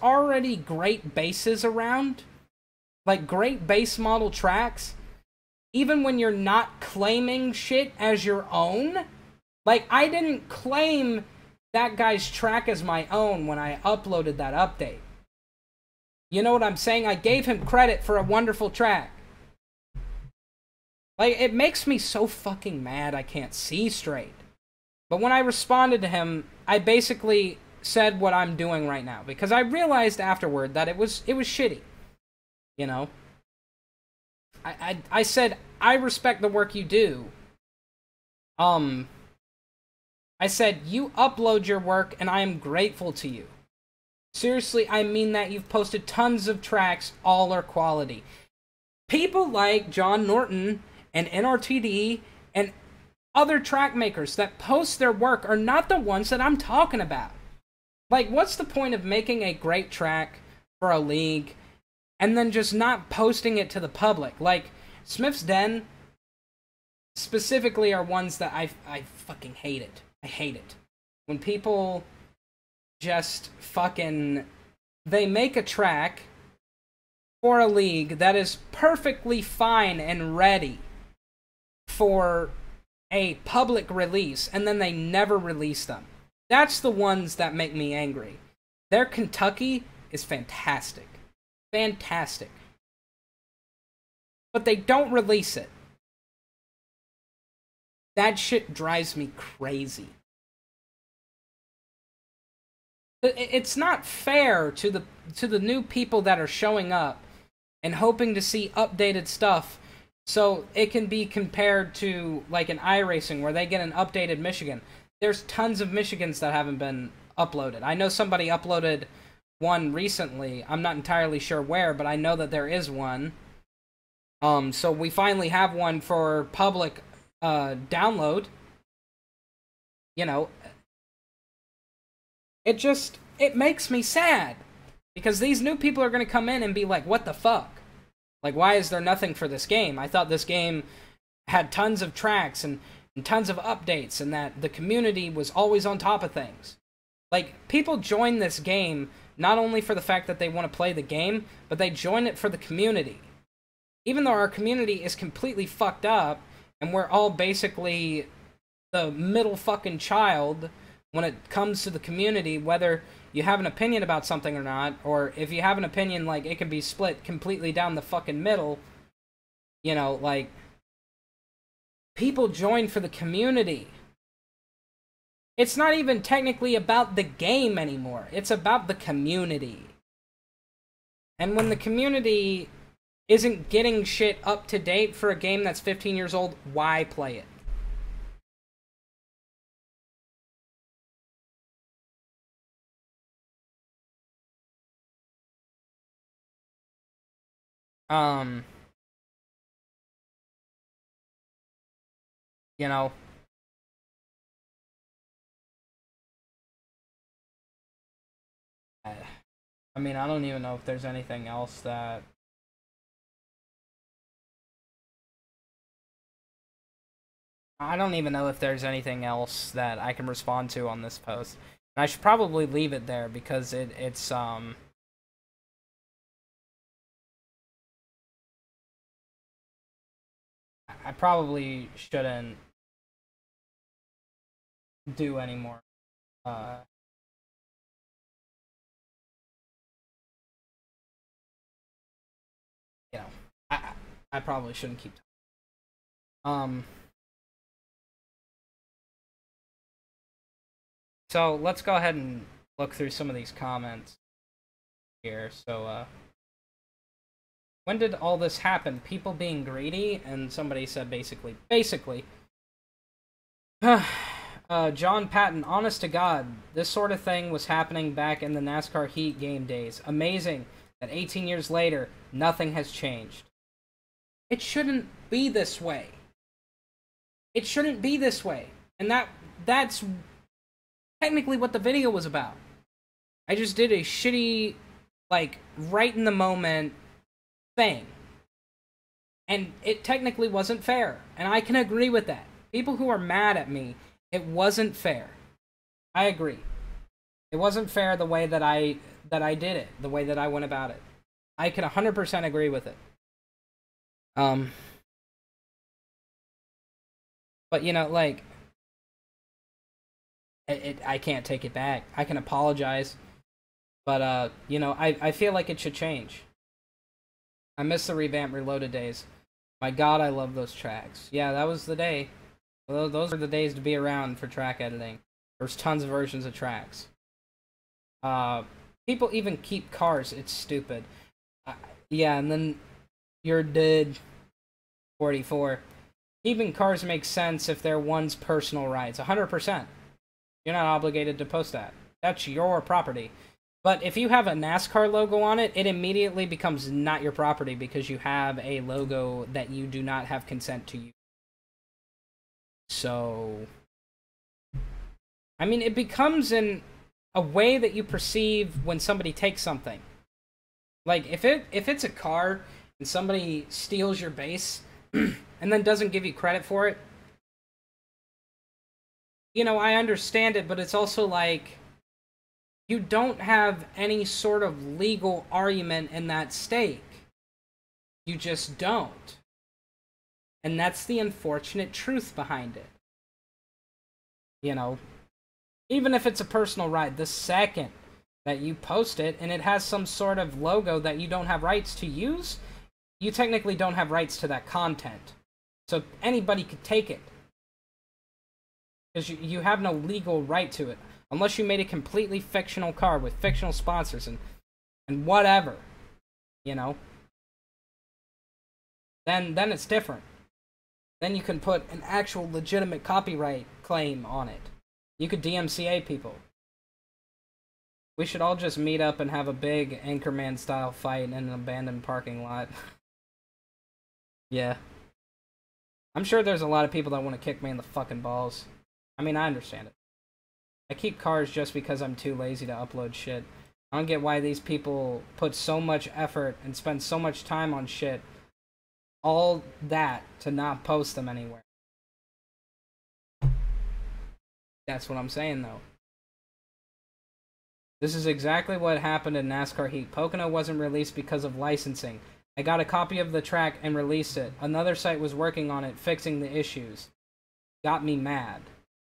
already great bases around, like great base model tracks, even when you're not claiming shit as your own, like I didn't claim that guy's track as my own when I uploaded that update. You know what I'm saying? I gave him credit for a wonderful track. Like, it makes me so fucking mad I can't see straight. But when I responded to him, I basically said what I'm doing right now, because I realized afterward that it was shitty. You know? I said, I respect the work you do. I said, you upload your work and I am grateful to you. Seriously, I mean that. You've posted tons of tracks, all are quality. People like John Norton and NRTD and other track makers that post their work are not the ones that I'm talking about. Like, what's the point of making a great track for a league and then just not posting it to the public? Like, Smith's Den specifically are ones that I fucking hate it. I hate it. When people just fucking, they make a track for a league that is perfectly fine and ready for a public release, and then they never release them. That's the ones that make me angry. Their Kentucky is fantastic. Fantastic. But they don't release it. That shit drives me crazy. It's not fair to the new people that are showing up and hoping to see updated stuff, so it can be compared to like an iRacing where they get an updated Michigan. there's tons of Michigans that haven't been uploaded. I know somebody uploaded one recently. I'm not entirely sure where, but I know that there is one. So we finally have one for public download. You know, it makes me sad. Because these new people are going to come in and be like, what the fuck? Like, why is there nothing for this game? I thought this game had tons of tracks and tons of updates, and that the community was always on top of things. Like, people join this game not only for the fact that they want to play the game, but they join it for the community. Even though our community is completely fucked up, and we're all basically the middle fucking child when it comes to the community, whether you have an opinion about something or not, or if you have an opinion, like, it can be split completely down the fucking middle, you know, like, people join for the community. It's not even technically about the game anymore. It's about the community. And when the community isn't getting shit up to date for a game that's 15 years old, why play it? You know, I mean, I don't even know if there's anything else that... I don't even know if there's anything else that I can respond to on this post. And I should probably leave it there because it's I probably shouldn't do anymore. You know, I probably shouldn't keep talking. So let's go ahead and look through some of these comments here. So, when did all this happen? People being greedy? And somebody said basically. John Patton, honest to God, this sort of thing was happening back in the NASCAR Heat game days. Amazing that 18 years later, nothing has changed. It shouldn't be this way. It shouldn't be this way. And that's technically what the video was about. I just did a shitty, like, right in the moment thing. And it technically wasn't fair. And I can agree with that. People who are mad at me, it wasn't fair. I agree. It wasn't fair the way that I did it, the way that I went about it. I can 100% agree with it. But, you know, like, I can't take it back. I can apologize. But, you know, I feel like it should change. I miss the Revamp Reloaded days. My God, I love those tracks. Yeah, that was the day. Those were the days to be around for track editing. There's tons of versions of tracks. People even keep cars. It's stupid. Yeah, and then you're dead. 44. Keeping cars makes sense if they're one's personal rights. 100%. You're not obligated to post that. That's your property. But if you have a NASCAR logo on it, it immediately becomes not your property because you have a logo that you do not have consent to use. So, I mean, it becomes a way that you perceive when somebody takes something. Like, if it's a car and somebody steals your base and then doesn't give you credit for it, you know, I understand it, but it's also like, you don't have any sort of legal argument in that stake. You just don't. And that's the unfortunate truth behind it. You know, even if it's a personal right, the second that you post it and it has some sort of logo that you don't have rights to use, you technically don't have rights to that content. So anybody could take it. Because you have no legal right to it. Unless you made a completely fictional car with fictional sponsors and whatever. You know? Then it's different. Then you can put an actual legitimate copyright claim on it. You could DMCA people. We should all just meet up and have a big Anchorman-style fight in an abandoned parking lot. Yeah. I'm sure there's a lot of people that want to kick me in the fucking balls. I mean, I understand it. I keep cars just because I'm too lazy to upload shit. I don't get why these people put so much effort and spend so much time on shit. All that to not post them anywhere. That's what I'm saying, though. This is exactly what happened in NASCAR Heat. Pocono wasn't released because of licensing. I got a copy of the track and released it. Another site was working on it, fixing the issues. Got me mad.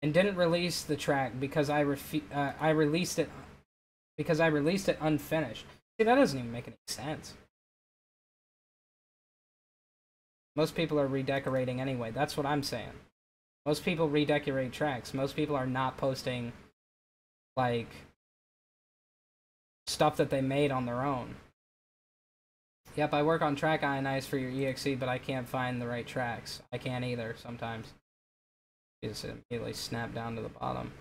And didn't release the track because I released it unfinished. See, that doesn't even make any sense. Most people are redecorating anyway. That's what I'm saying. Most people redecorate tracks. Most people are not posting, like, stuff that they made on their own. Yep, I work on Track Ionize for your EXE, but I can't find the right tracks. I can't either, sometimes. You just immediately snap down to the bottom.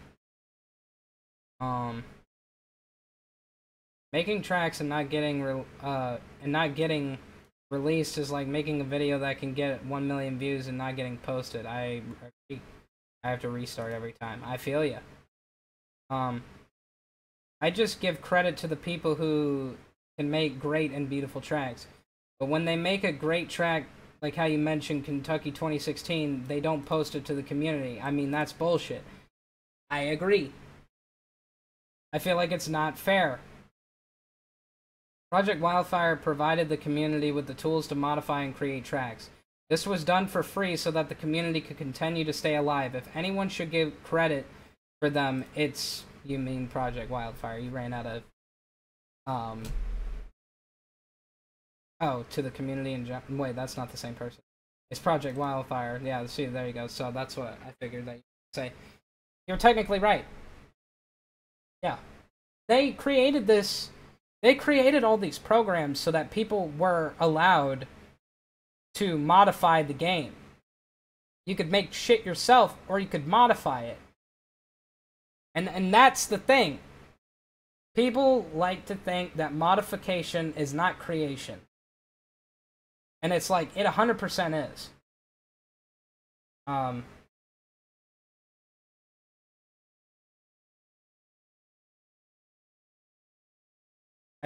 Making tracks and not getting released is like making a video that can get 1 million views and not getting posted. I have to restart every time. I feel ya. I just give credit to the people who can make great and beautiful tracks. But when they make a great track, like how you mentioned Kentucky 2016, they don't post it to the community. I mean, that's bullshit. I agree. I feel like it's not fair. Project Wildfire provided the community with the tools to modify and create tracks. This was done for free so that the community could continue to stay alive. If anyone should give credit for them, it's... You mean Project Wildfire. You ran out of... Oh, to the community in general. Wait, that's not the same person. It's Project Wildfire. Yeah, see, there you go. So that's what I figured that you'd say. You're technically right. Yeah. They created this... They created all these programs so that people were allowed to modify the game. You could make shit yourself, or you could modify it. And that's the thing. People like to think that modification is not creation. And it's like, it 100% is. I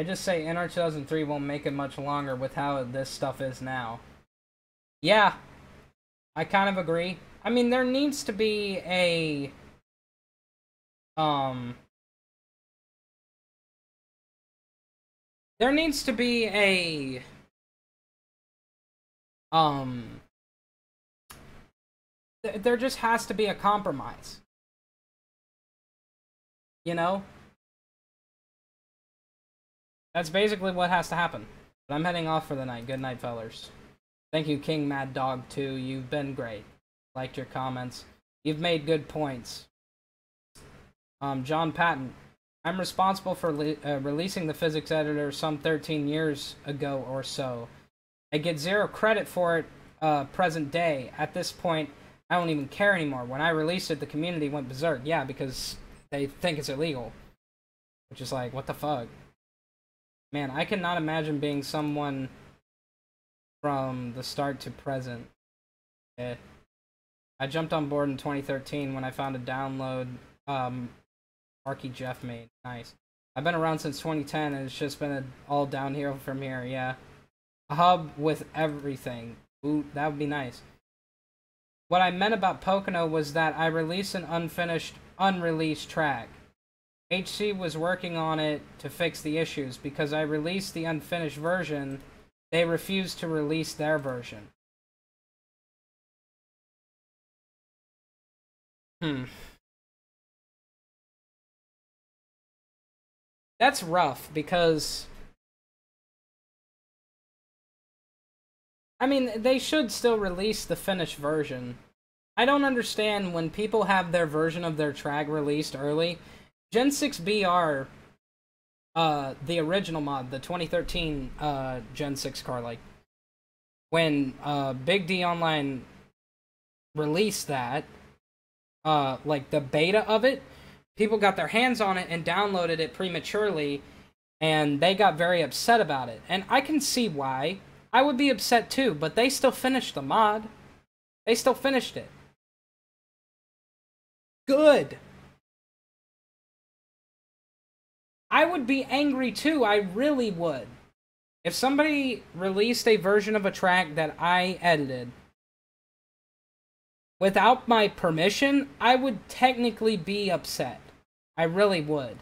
just say NR 2003 won't make it much longer with how this stuff is now. Yeah, I kind of agree. I mean, there needs to be a... There needs to be a... There just has to be a compromise. You know? That's basically what has to happen. But I'm heading off for the night. Good night, fellers. Thank you, King Mad Dog 2. You've been great. Liked your comments. You've made good points. John Patton. I'm responsible for releasing the physics editor some 13 years ago or so. I get zero credit for it present day. At this point, I don't even care anymore. When I released it, the community went berserk. Yeah, because they think it's illegal. Which is like, what the fuck? Man, I cannot imagine being someone from the start to present. Yeah. I jumped on board in 2013 when I found a download Arky Jeff made. Nice. I've been around since 2010 and it's just been all downhill from here, yeah. A hub with everything. Ooh, that would be nice. What I meant about Pocono was that I released an unreleased track. HC was working on it to fix the issues. Because I released the unfinished version, they refused to release their version. That's rough, because... I mean, they should still release the finished version. I don't understand when people have their version of their track released early. Gen 6 BR, the original mod, the 2013 Gen 6 car, like, when Big D Online released that, like the beta of it, people got their hands on it and downloaded it prematurely, and they got very upset about it. And I can see why. I would be upset too, but they still finished the mod. They still finished it. Good. I would be angry too, I really would. If somebody released a version of a track that I edited without my permission, I would technically be upset. I really would.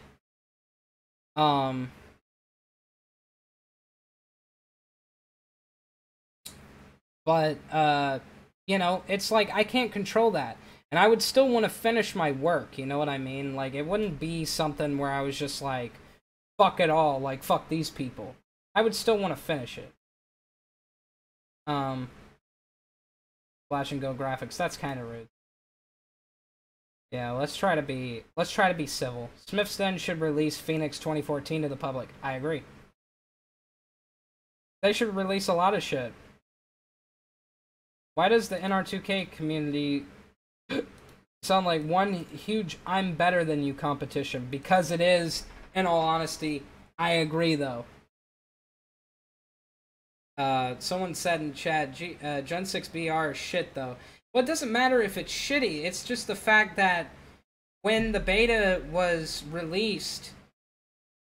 But, you know, it's like I can't control that. And I would still want to finish my work, you know what I mean? Like, it wouldn't be something where I was just like, fuck it all, like, fuck these people. I would still want to finish it. Flash and Go graphics, that's kind of rude. Yeah, let's try to be civil. Smith's Den should release Phoenix 2014 to the public. I agree. They should release a lot of shit. Why does the NR2K community sound like one huge I'm better than you competition? Because it is, in all honesty. I agree, though. Someone said in chat, Gen 6 BR is shit, though. Well, it doesn't matter if it's shitty. It's just the fact that when the beta was released,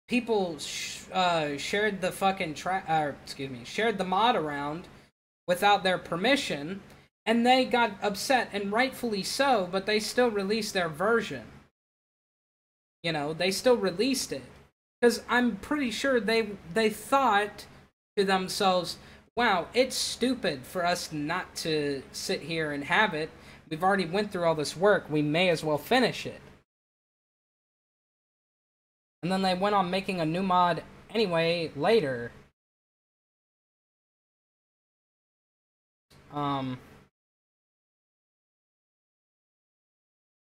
people shared the fucking shared the mod around without their permission, and they got upset, and rightfully so, but they still released their version. You know, they still released it. Because I'm pretty sure they thought to themselves, wow, it's stupid for us not to sit here and have it. We've already went through all this work, we may as well finish it. And then they went on making a new mod anyway later.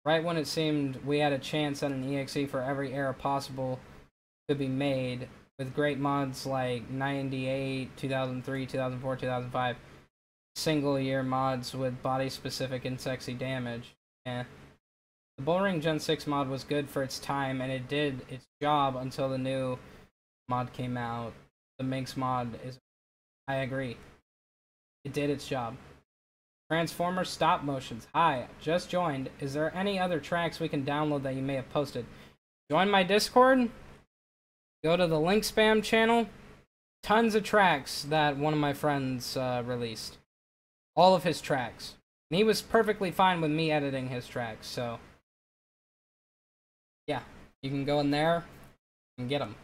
Right when it seemed we had a chance at an EXE for every era possible to be made, with great mods like 98, 2003, 2004, 2005, single year mods with body specific and sexy damage. Yeah. The Bullring Gen 6 mod was good for its time, and it did its job until the new mod came out. The Minx mod is... I agree. It did its job. Transformers Stop Motions. Hi, just joined. Is there any other tracks we can download that you may have posted? Join my Discord. Go to the link spam channel. Tons of tracks that one of my friends released. All of his tracks. And he was perfectly fine with me editing his tracks, so... yeah, you can go in there and get them.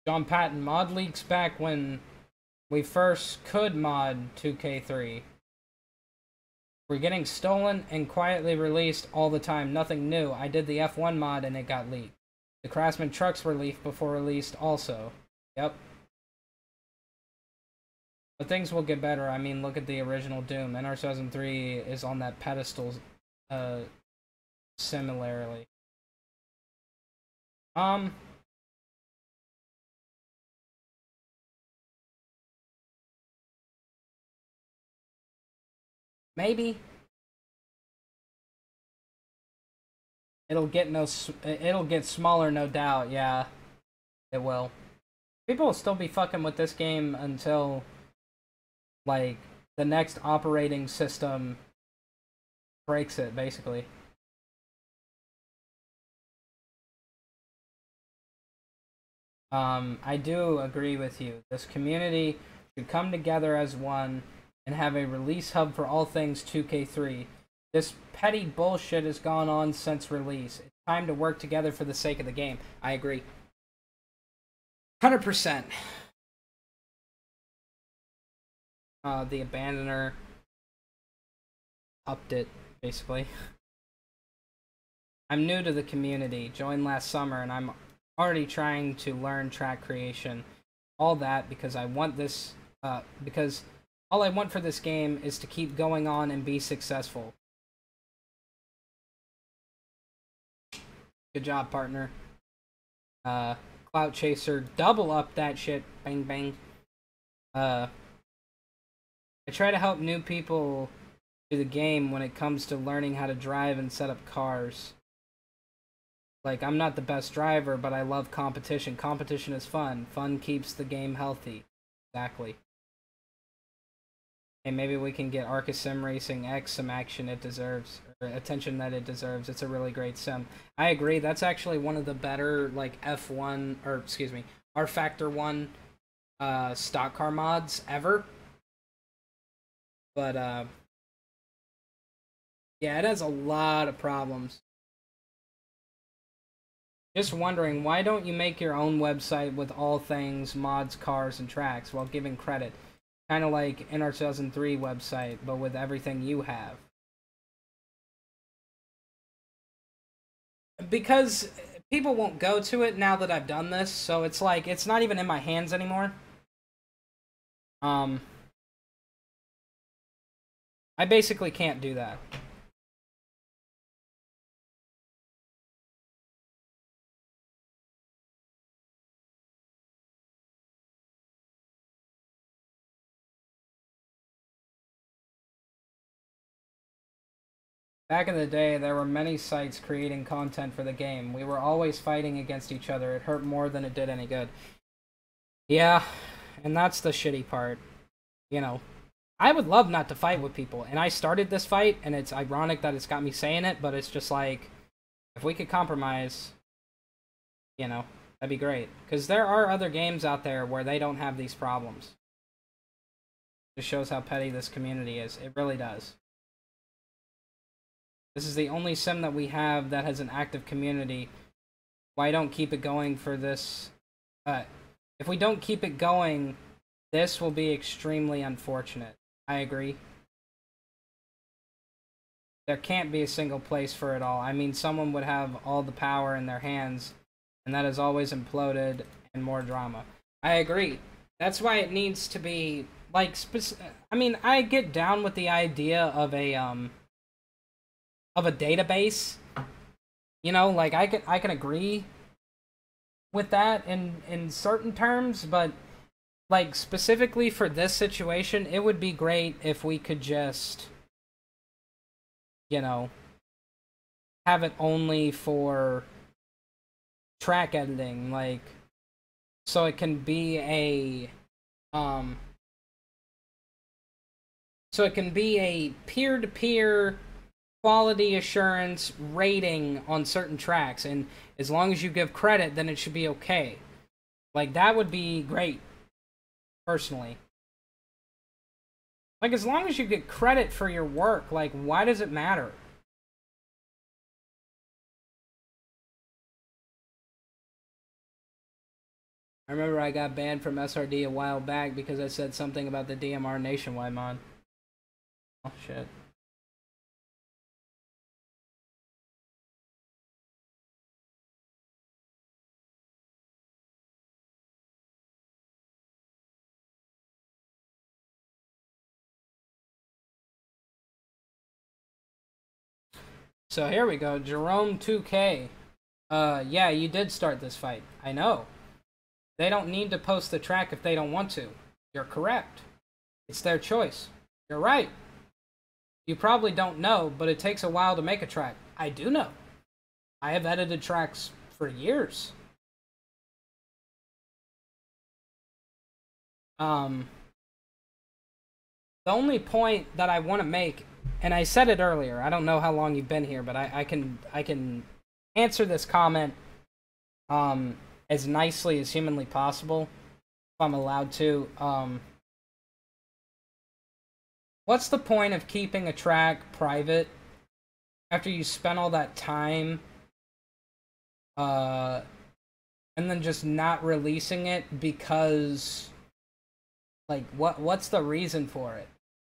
John Patton, mod leaks back when we first could mod 2K3. We're getting stolen and quietly released all the time. Nothing new. I did the F1 mod and it got leaked. The Craftsman Trucks were leaked before released also. Yep. But things will get better. I mean, look at the original Doom. NR2003 is on that pedestal similarly. Maybe. It'll get smaller, no doubt. Yeah, it will. People will still be fucking with this game until, like, the next operating system breaks it, basically. I do agree with you. This community should come together as one and have a release hub for all things 2K3. This petty bullshit has gone on since release. It's time to work together for the sake of the game. I agree. 100%. The Abandoner upped it, basically. I'm new to the community. Joined last summer, and I'm already trying to learn track creation. All that because I want this... because all I want for this game is to keep going on and be successful. Good job, partner. Clout Chaser, double up that shit, bang bang. I try to help new people to the game when it comes to learning how to drive and set up cars. Like, I'm not the best driver, but I love competition. Competition is fun. Fun keeps the game healthy. Exactly. And maybe we can get Arca Sim Racing X some action it deserves, or attention that it deserves. It's a really great sim. I agree. That's actually one of the better, like, F1, or excuse me, R-Factor 1 stock car mods ever. But, yeah, it has a lot of problems. Just wondering, why don't you make your own website with all things mods, cars, and tracks while giving credit? Kind of like NR 2003 website, but with everything you have. Because people won't go to it now that I've done this, so it's like, it's not even in my hands anymore. I basically can't do that. Back in the day, there were many sites creating content for the game. We were always fighting against each other. It hurt more than it did any good. Yeah, and that's the shitty part. You know, I would love not to fight with people, and I started this fight, and it's ironic that it's got me saying it, but it's just like, if we could compromise, you know, that'd be great. Because there are other games out there where they don't have these problems. It shows how petty this community is. It really does. This is the only sim that we have that has an active community. Why don't keep it going for this? If we don't keep it going, this will be extremely unfortunate. I agree. There can't be a single place for it all. I mean, someone would have all the power in their hands, and that has always imploded and more drama. I agree. That's why it needs to be, like, I mean, I get down with the idea of a database. You know, like, I can agree with that in certain terms, but like specifically for this situation, it would be great if we could just, you know, have it only for track editing, like, so it can be a peer-to-peer quality assurance rating on certain tracks, and as long as you give credit, then it should be okay. Like, that would be great, personally. Like, as long as you get credit for your work, like, why does it matter? I remember I got banned from SRD a while back because I said something about the DMR Nationwide mod. Oh, shit. So here we go, Jerome 2K. Yeah, you did start this fight. I know. They don't need to post the track if they don't want to. You're correct. It's their choice. You're right. You probably don't know, but it takes a while to make a track. I do know. I have edited tracks for years. The only point that I want to make, and I said it earlier, I don't know how long you've been here, but I can answer this comment as nicely as humanly possible, if I'm allowed to. What's the point of keeping a track private after you spent all that time and then just not releasing it because, like, what's the reason for it?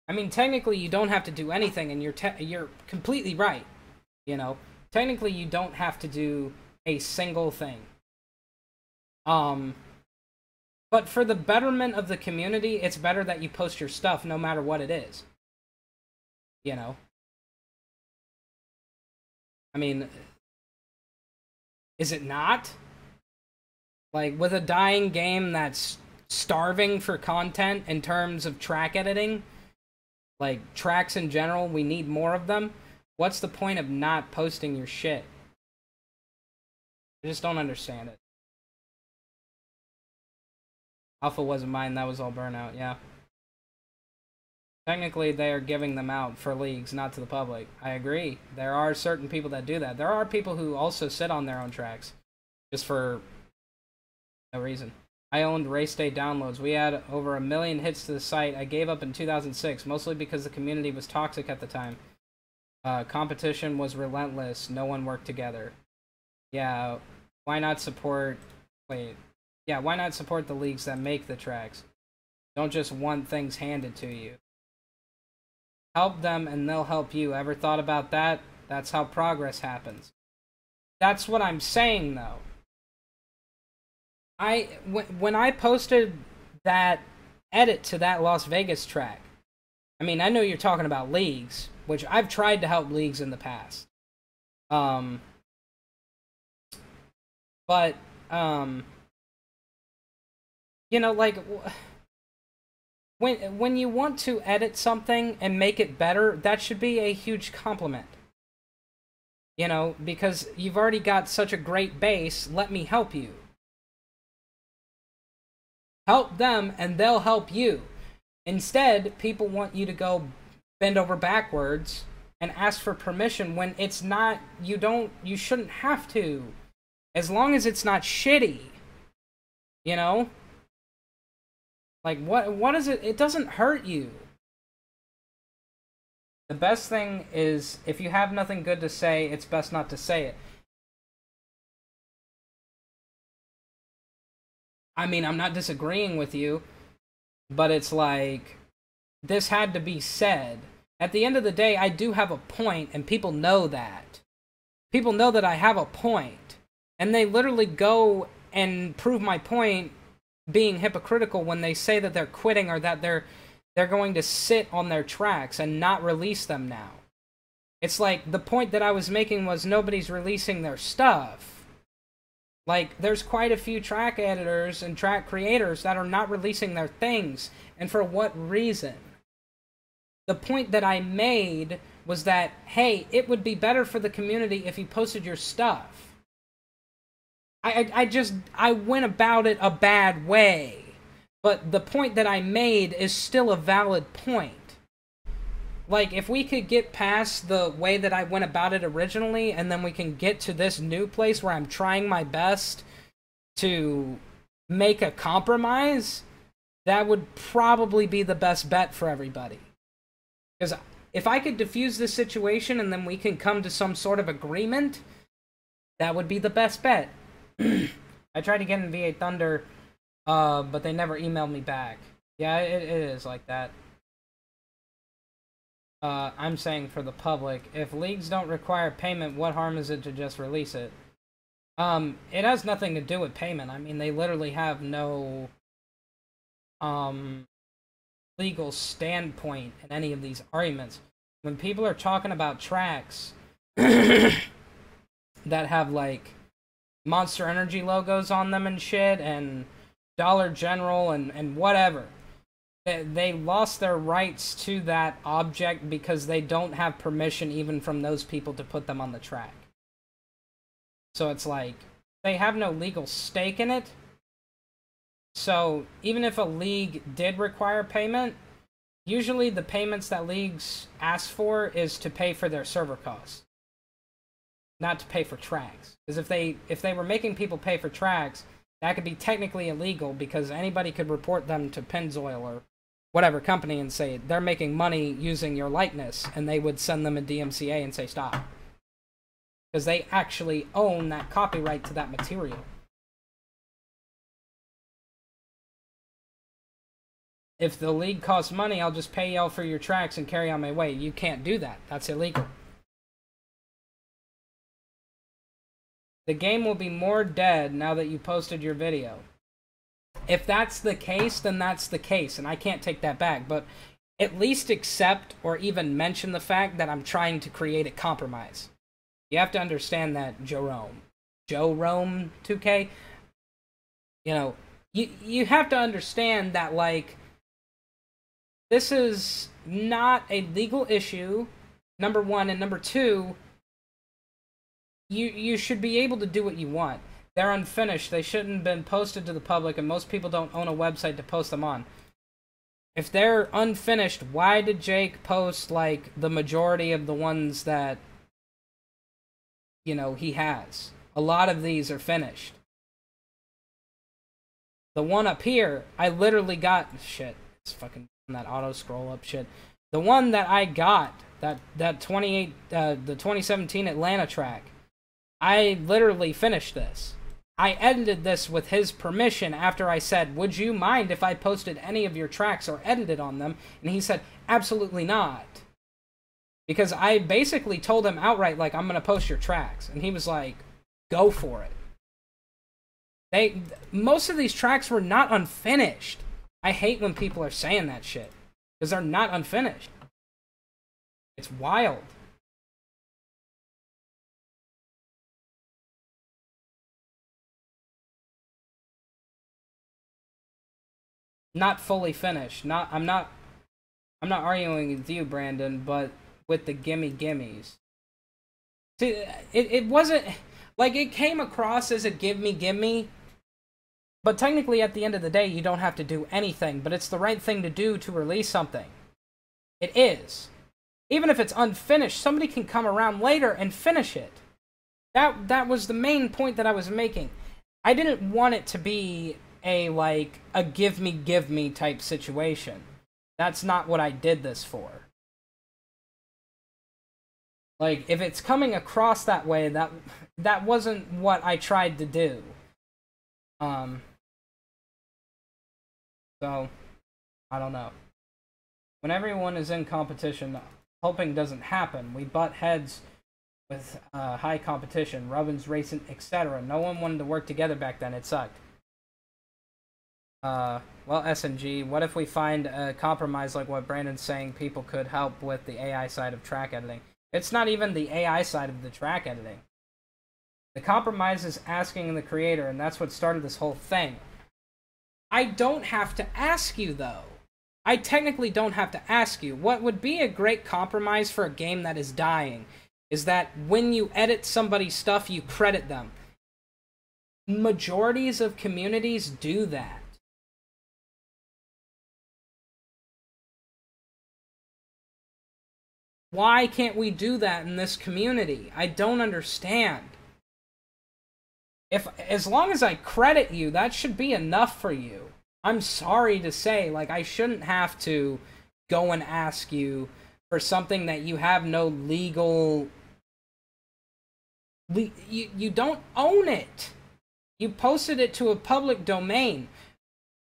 I mean, technically you don't have to do anything, and you're completely right. You know, technically you don't have to do a single thing. But for the betterment of the community, it's better that you post your stuff no matter what it is. You know? I mean, is it not? Like, with a dying game that's starving for content in terms of track editing, like, tracks in general, we need more of them. What's the point of not posting your shit? I just don't understand it. Alpha wasn't mine, that was all Burnout, yeah. Technically, they are giving them out for leagues, not to the public. I agree. There are certain people that do that. There are people who also sit on their own tracks, just for no reason. I owned Race Day downloads. We had over 1 million hits to the site. I gave up in 2006, mostly because the community was toxic at the time. Competition was relentless. No one worked together. Yeah, why not support... Wait. Yeah, why not support the leagues that make the tracks? Don't just want things handed to you. Help them and they'll help you. Ever thought about that? That's how progress happens. That's what I'm saying, though. When I posted that edit to that Las Vegas track, I mean, I know you're talking about leagues, which I've tried to help leagues in the past. You know, like, when you want to edit something and make it better, that should be a huge compliment. You know, because you've already got such a great base, let me help you. Help them and they'll help you. Instead, people want you to go bend over backwards and ask for permission when it's not, you shouldn't have to. As long as it's not shitty. You know? Like, what is it? It doesn't hurt you. The best thing is, if you have nothing good to say, it's best not to say it. I mean, I'm not disagreeing with you, but it's like, this had to be said. At the end of the day, I do have a point, and people know that. People know that I have a point, and they literally go and prove my point being hypocritical when they say that they're quitting or that they're going to sit on their tracks and not release them now. It's like, the point that I was making was nobody's releasing their stuff. Like, there's quite a few track editors and track creators that are not releasing their things. And for what reason? The point that I made was that, hey, it would be better for the community if you posted your stuff. I went about it a bad way. But the point that I made is still a valid point. Like, if we could get past the way that I went about it originally, and then we can get to this new place where I'm trying my best to make a compromise, that would probably be the best bet for everybody. Because if I could diffuse this situation and then we can come to some sort of agreement, that would be the best bet. I tried to get in V8 Thunder, but they never emailed me back. Yeah, it is like that. I'm saying for the public, if leagues don't require payment, what harm is it to just release it? It has nothing to do with payment. I mean, they literally have no legal standpoint in any of these arguments. When people are talking about tracks that have, like, Monster Energy logos on them and shit, and Dollar General and whatever, they lost their rights to that object because they don't have permission even from those people to put them on the track. So it's like, they have no legal stake in it. So even if a league did require payment, usually the payments that leagues ask for is to pay for their server costs, not to pay for tracks. Because if they were making people pay for tracks, that could be technically illegal, because anybody could report them to Pennzoil or whatever company and say they're making money using your likeness, and they would send them a DMCA and say stop. Because they actually own that copyright to that material. If the league costs money, I'll just pay y'all for your tracks and carry on my way. You can't do that. That's illegal. The game will be more dead now that you posted your video. If that's the case, then that's the case, and I can't take that back. But at least accept or even mention the fact that I'm trying to create a compromise. You have to understand that, Jerome 2K, You know, you have to understand that, like, this is not a legal issue, number one, and number two, you should be able to do what you want. They're unfinished. They shouldn't have been posted to the public, and most people don't own a website to post them on. If they're unfinished, why did Jake post, like, the majority of the ones that, you know, he has? A lot of these are finished. The one up here, I literally got... Shit. It's fucking... That auto-scroll up shit. The one that I got, the 2017 Atlanta track, I literally finished this. I edited this with his permission after I said, would you mind if I posted any of your tracks or edited on them? And he said, absolutely not. Because I basically told him outright, like, I'm going to post your tracks. And he was like, go for it. Most of these tracks were not unfinished. I hate when people are saying that shit. Because they're not unfinished. It's wild. Not fully finished. I'm not arguing with you, Brandon, but with the gimmies. See, it wasn't like it came across as a gimme, but technically at the end of the day you don't have to do anything, but it's the right thing to do to release something. It is. Even if it's unfinished, somebody can come around later and finish it. That was the main point that I was making. I didn't want it to be a give me type situation. That's not what I did this for. Like, if it's coming across that way, that wasn't what I tried to do. So, I don't know. When everyone is in competition, hoping doesn't happen. We butt heads with high competition, Rubbins Racing, etc. No one wanted to work together back then. It sucked. Well, SNG, what if we find a compromise like what Brandon's saying? People could help with the AI side of track editing. It's not even the AI side of the track editing. The compromise is asking the creator, and that's what started this whole thing. I don't have to ask you, though. I technically don't have to ask you. What would be a great compromise for a game that is dying is that when you edit somebody's stuff, you credit them. Majorities of communities do that. Why can't we do that in this community? I don't understand. As long as I credit you, that should be enough for you. I'm sorry to say, like, I shouldn't have to go and ask you for something that you have no legal... You don't own it. You posted it to a public domain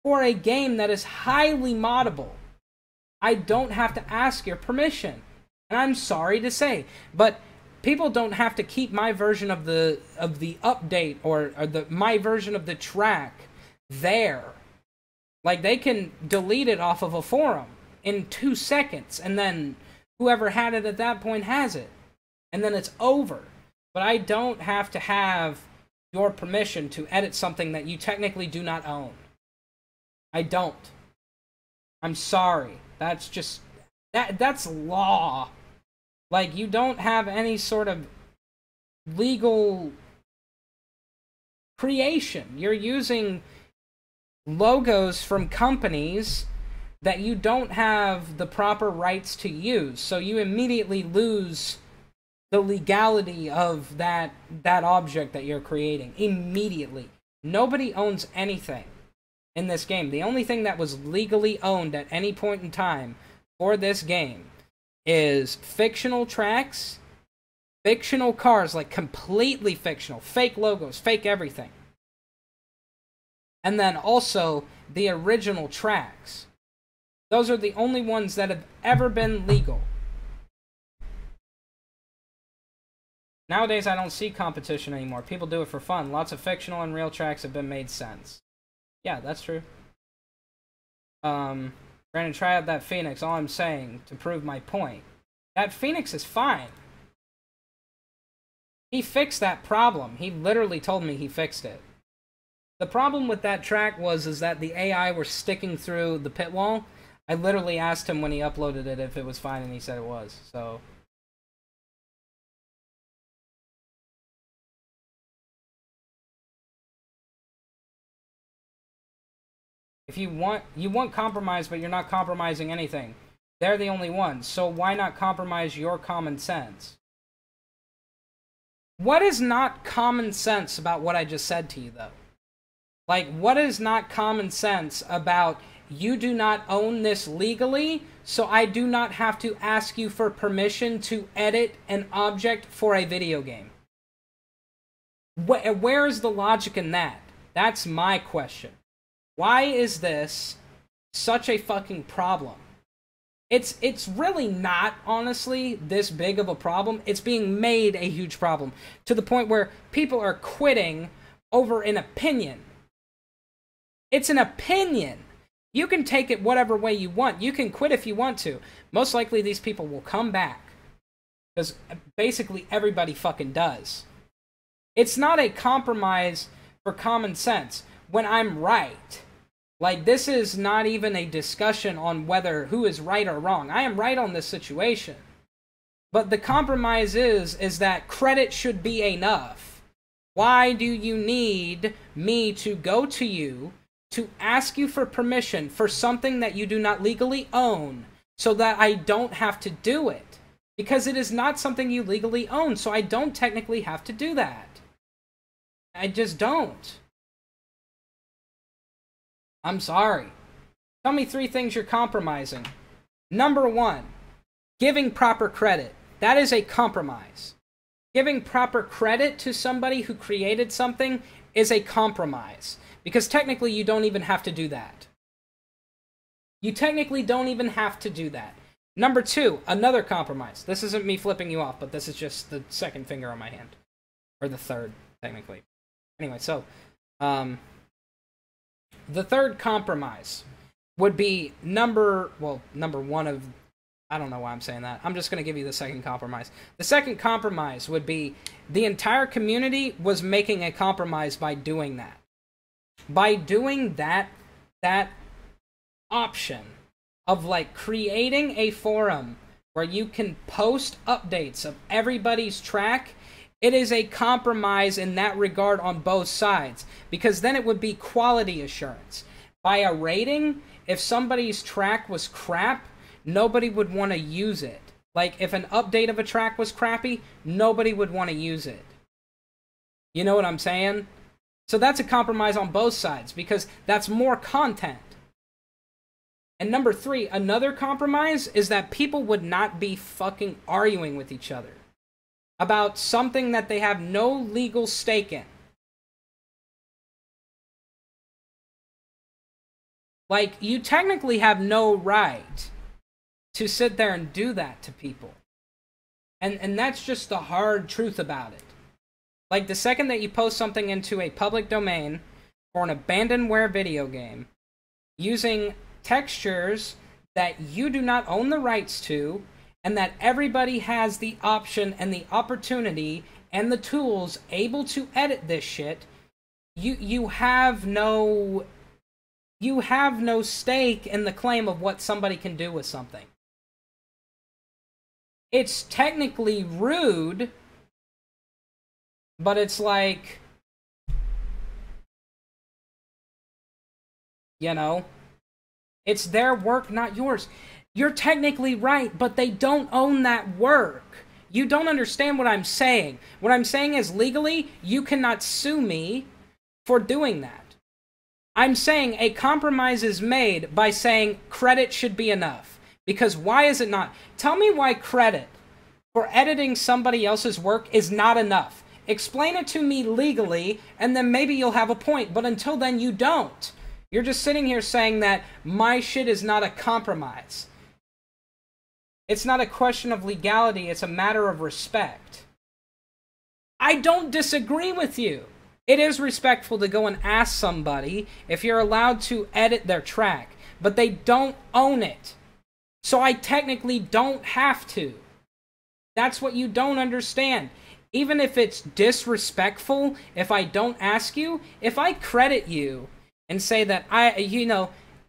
for a game that is highly moddable. I don't have to ask your permission. And I'm sorry to say, but people don't have to keep my version of the update or my version of the track there. Like, they can delete it off of a forum in 2 seconds, and then whoever had it at that point has it. And then it's over. But I don't have to have your permission to edit something that you technically do not own. I don't. I'm sorry. That's just... That's law. Like, you don't have any sort of legal creation. You're using logos from companies that you don't have the proper rights to use. So you immediately lose the legality of that object that you're creating. Immediately. Nobody owns anything in this game. The only thing that was legally owned at any point in time for this game is fictional tracks, fictional cars, like completely fictional, fake logos, fake everything. And then also the original tracks. Those are the only ones that have ever been legal. Nowadays, I don't see competition anymore. People do it for fun. Lots of fictional and real tracks have been made sense. Yeah, that's true. Brandon, try out that Phoenix, all I'm saying, to prove my point. That Phoenix is fine. He fixed that problem. He literally told me he fixed it. The problem with that track is that the AI were sticking through the pit wall. I literally asked him when he uploaded it if it was fine, and he said it was. So if you want compromise, but you're not compromising anything. They're the only ones. So why not compromise your common sense? What is not common sense about what I just said to you, though? Like, what is not common sense about you do not own this legally, so I do not have to ask you for permission to edit an object for a video game? Where is the logic in that? That's my question. Why is this such a fucking problem? It's really not, honestly, this big of a problem. It's being made a huge problem to the point where people are quitting over an opinion. It's an opinion. You can take it whatever way you want. You can quit if you want to. Most likely these people will come back. Because basically everybody fucking does. It's not a compromise for common sense when I'm right. Like, this is not even a discussion on whether who is right or wrong. I am right on this situation. But the compromise is that credit should be enough. Why do you need me to go to you to ask you for permission for something that you do not legally own so that I don't have to do it? Because it is not something you legally own, so I don't technically have to do that. I just don't. I'm sorry. Tell me 3 things you're compromising. Number 1, giving proper credit. That is a compromise. Giving proper credit to somebody who created something is a compromise. Because technically you don't even have to do that. You technically don't even have to do that. Number 2, another compromise. This isn't me flipping you off, but this is just the second finger on my hand. Or the third, technically. Anyway, so, the third compromise would be number 1 of... I don't know why I'm saying that. I'm just going to give you the second compromise. The second compromise would be the entire community was making a compromise by doing that. By doing that option of, like, creating a forum where you can post updates of everybody's track, it is a compromise in that regard on both sides, because then it would be quality assurance. By a rating, if somebody's track was crap, nobody would want to use it. Like, if an update of a track was crappy, nobody would want to use it. You know what I'm saying? So that's a compromise on both sides, because that's more content. And number 3, another compromise is that people would not be fucking arguing with each other about something that they have no legal stake in. Like, you technically have no right to sit there and do that to people. And that's just the hard truth about it. Like, the second that you post something into a public domain for an abandonware video game, using textures that you do not own the rights to, and that everybody has the option and the opportunity and the tools able to edit this shit, you have no stake in the claim of what somebody can do with something. It's technically rude, but it's like, you know, it's their work, not yours. You're technically right, but they don't own that work. You don't understand what I'm saying. What I'm saying is, legally, you cannot sue me for doing that. I'm saying a compromise is made by saying credit should be enough. Because why is it not? Tell me why credit for editing somebody else's work is not enough. Explain it to me legally, and then maybe you'll have a point. But until then, you don't. You're just sitting here saying that my shit is not a compromise. It's not a question of legality, it's a matter of respect. I don't disagree with you. It is respectful to go and ask somebody if you're allowed to edit their track, but they don't own it. So I technically don't have to. That's what you don't understand. even if it's disrespectful, if I don't ask you, if I credit you and say that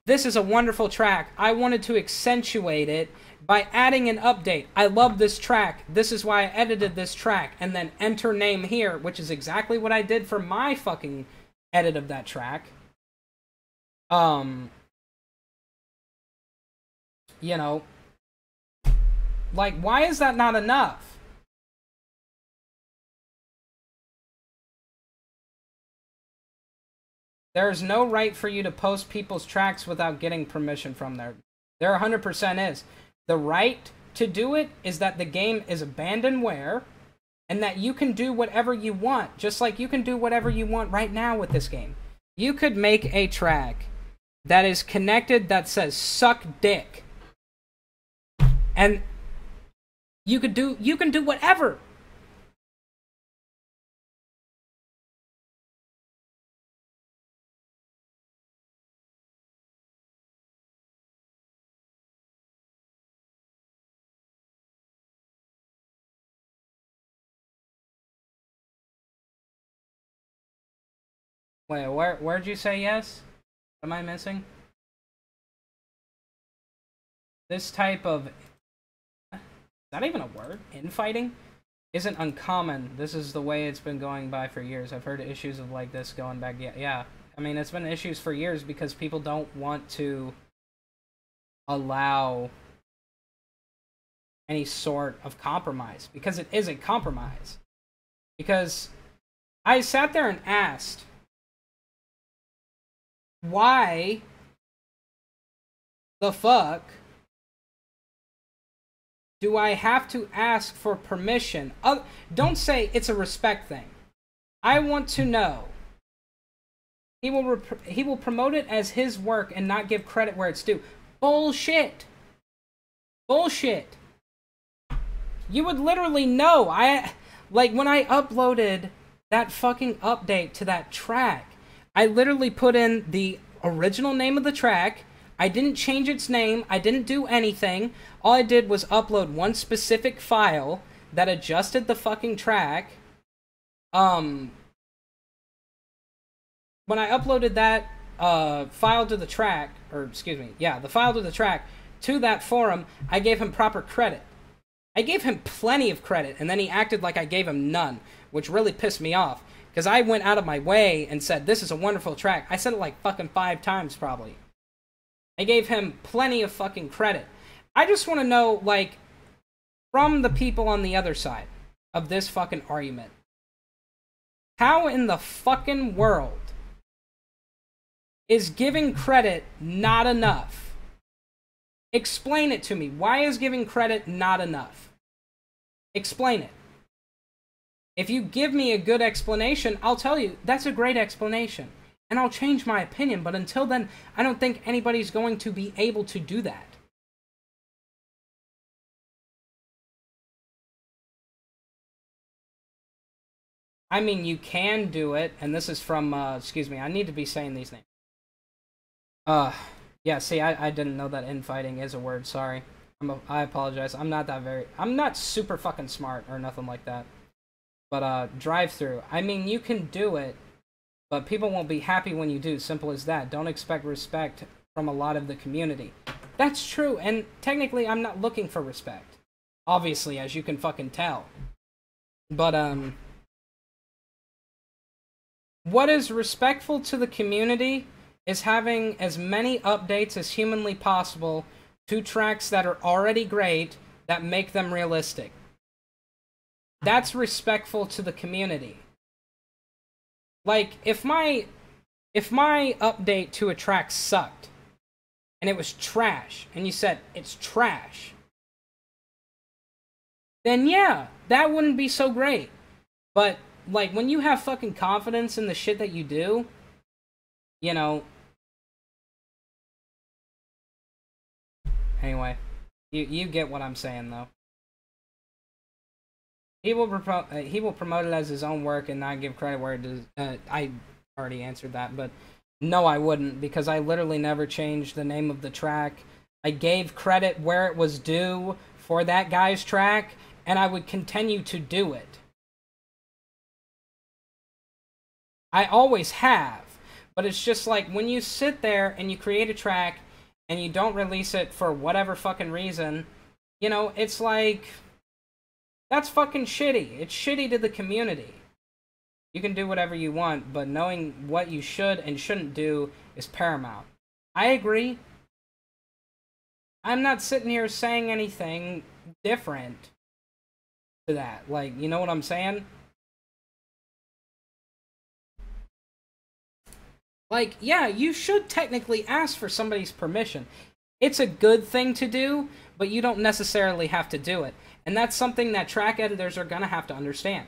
this is a wonderful track, I wanted to accentuate it by adding an update. I love this track. This is why I edited this track. And then enter name here, which is exactly what I did for my fucking edit of that track. Like, why is that not enough? There's no right for you to post people's tracks without getting permission from there. There 100% is. The right to do it is that the game is abandonware and that you can do whatever you want, just like you can do whatever you want right now with this game. You could make a track that is connected that says suck dick. And you can do whatever. Wait, where'd you say yes? What am I missing? This type of... Is that even a word? Infighting? Isn't uncommon. This is the way it's been going by for years. I've heard issues of like this going back... Yeah. I mean, it's been issues for years because people don't want to allow any sort of compromise. Because it is a compromise. Because I sat there and asked... Why the fuck do I have to ask for permission? Don't say it's a respect thing. I want to know. He will promote it as his work and not give credit where it's due. Bullshit. Bullshit. You would literally know. Like when I uploaded that fucking update to that track, I literally put in the original name of the track. I didn't change its name. I didn't do anything. All I did was upload one specific file that adjusted the fucking track. When I uploaded that file to the track, the file to the track to that forum, I gave him proper credit. I gave him plenty of credit, and then he acted like I gave him none, which really pissed me off. Because I went out of my way and said, this is a wonderful track. I said it like fucking 5 times, probably. I gave him plenty of fucking credit. I just want to know, like, from the people on the other side of this fucking argument, how in the fucking world is giving credit not enough? Explain it to me. Why is giving credit not enough? Explain it. If you give me a good explanation, I'll tell you, that's a great explanation. And I'll change my opinion, but until then, I don't think anybody's going to be able to do that. I mean, you can do it, and this is from, excuse me, I need to be saying these names. Yeah, see, I didn't know that infighting is a word, sorry. I apologize, I'm not super fucking smart or nothing like that. But, drive-through. I mean, you can do it, but people won't be happy when you do. Simple as that. Don't expect respect from a lot of the community. That's true, and technically I'm not looking for respect. Obviously, as you can fucking tell. But, what is respectful to the community is having as many updates as humanly possible to tracks that are already great that make them realistic. That's respectful to the community. Like, if my update to a track sucked, and it was trash, and you said, it's trash, then yeah, that wouldn't be so great. But, like, when you have fucking confidence in the shit that you do, you know... Anyway, you get what I'm saying, though. He will promote it as his own work and not give credit where it does. I already answered that, but no, I wouldn't, because I literally never changed the name of the track. I gave credit where it was due for that guy's track, and I would continue to do it. I always have. But it's just like when you sit there and you create a track and you don't release it for whatever fucking reason, you know, it's like, that's fucking shitty. It's shitty to the community. You can do whatever you want, but knowing what you should and shouldn't do is paramount. I agree. I'm not sitting here saying anything different to that. Like, you know what I'm saying? Like, yeah, you should technically ask for somebody's permission. It's a good thing to do, but you don't necessarily have to do it. And that's something that track editors are gonna have to understand.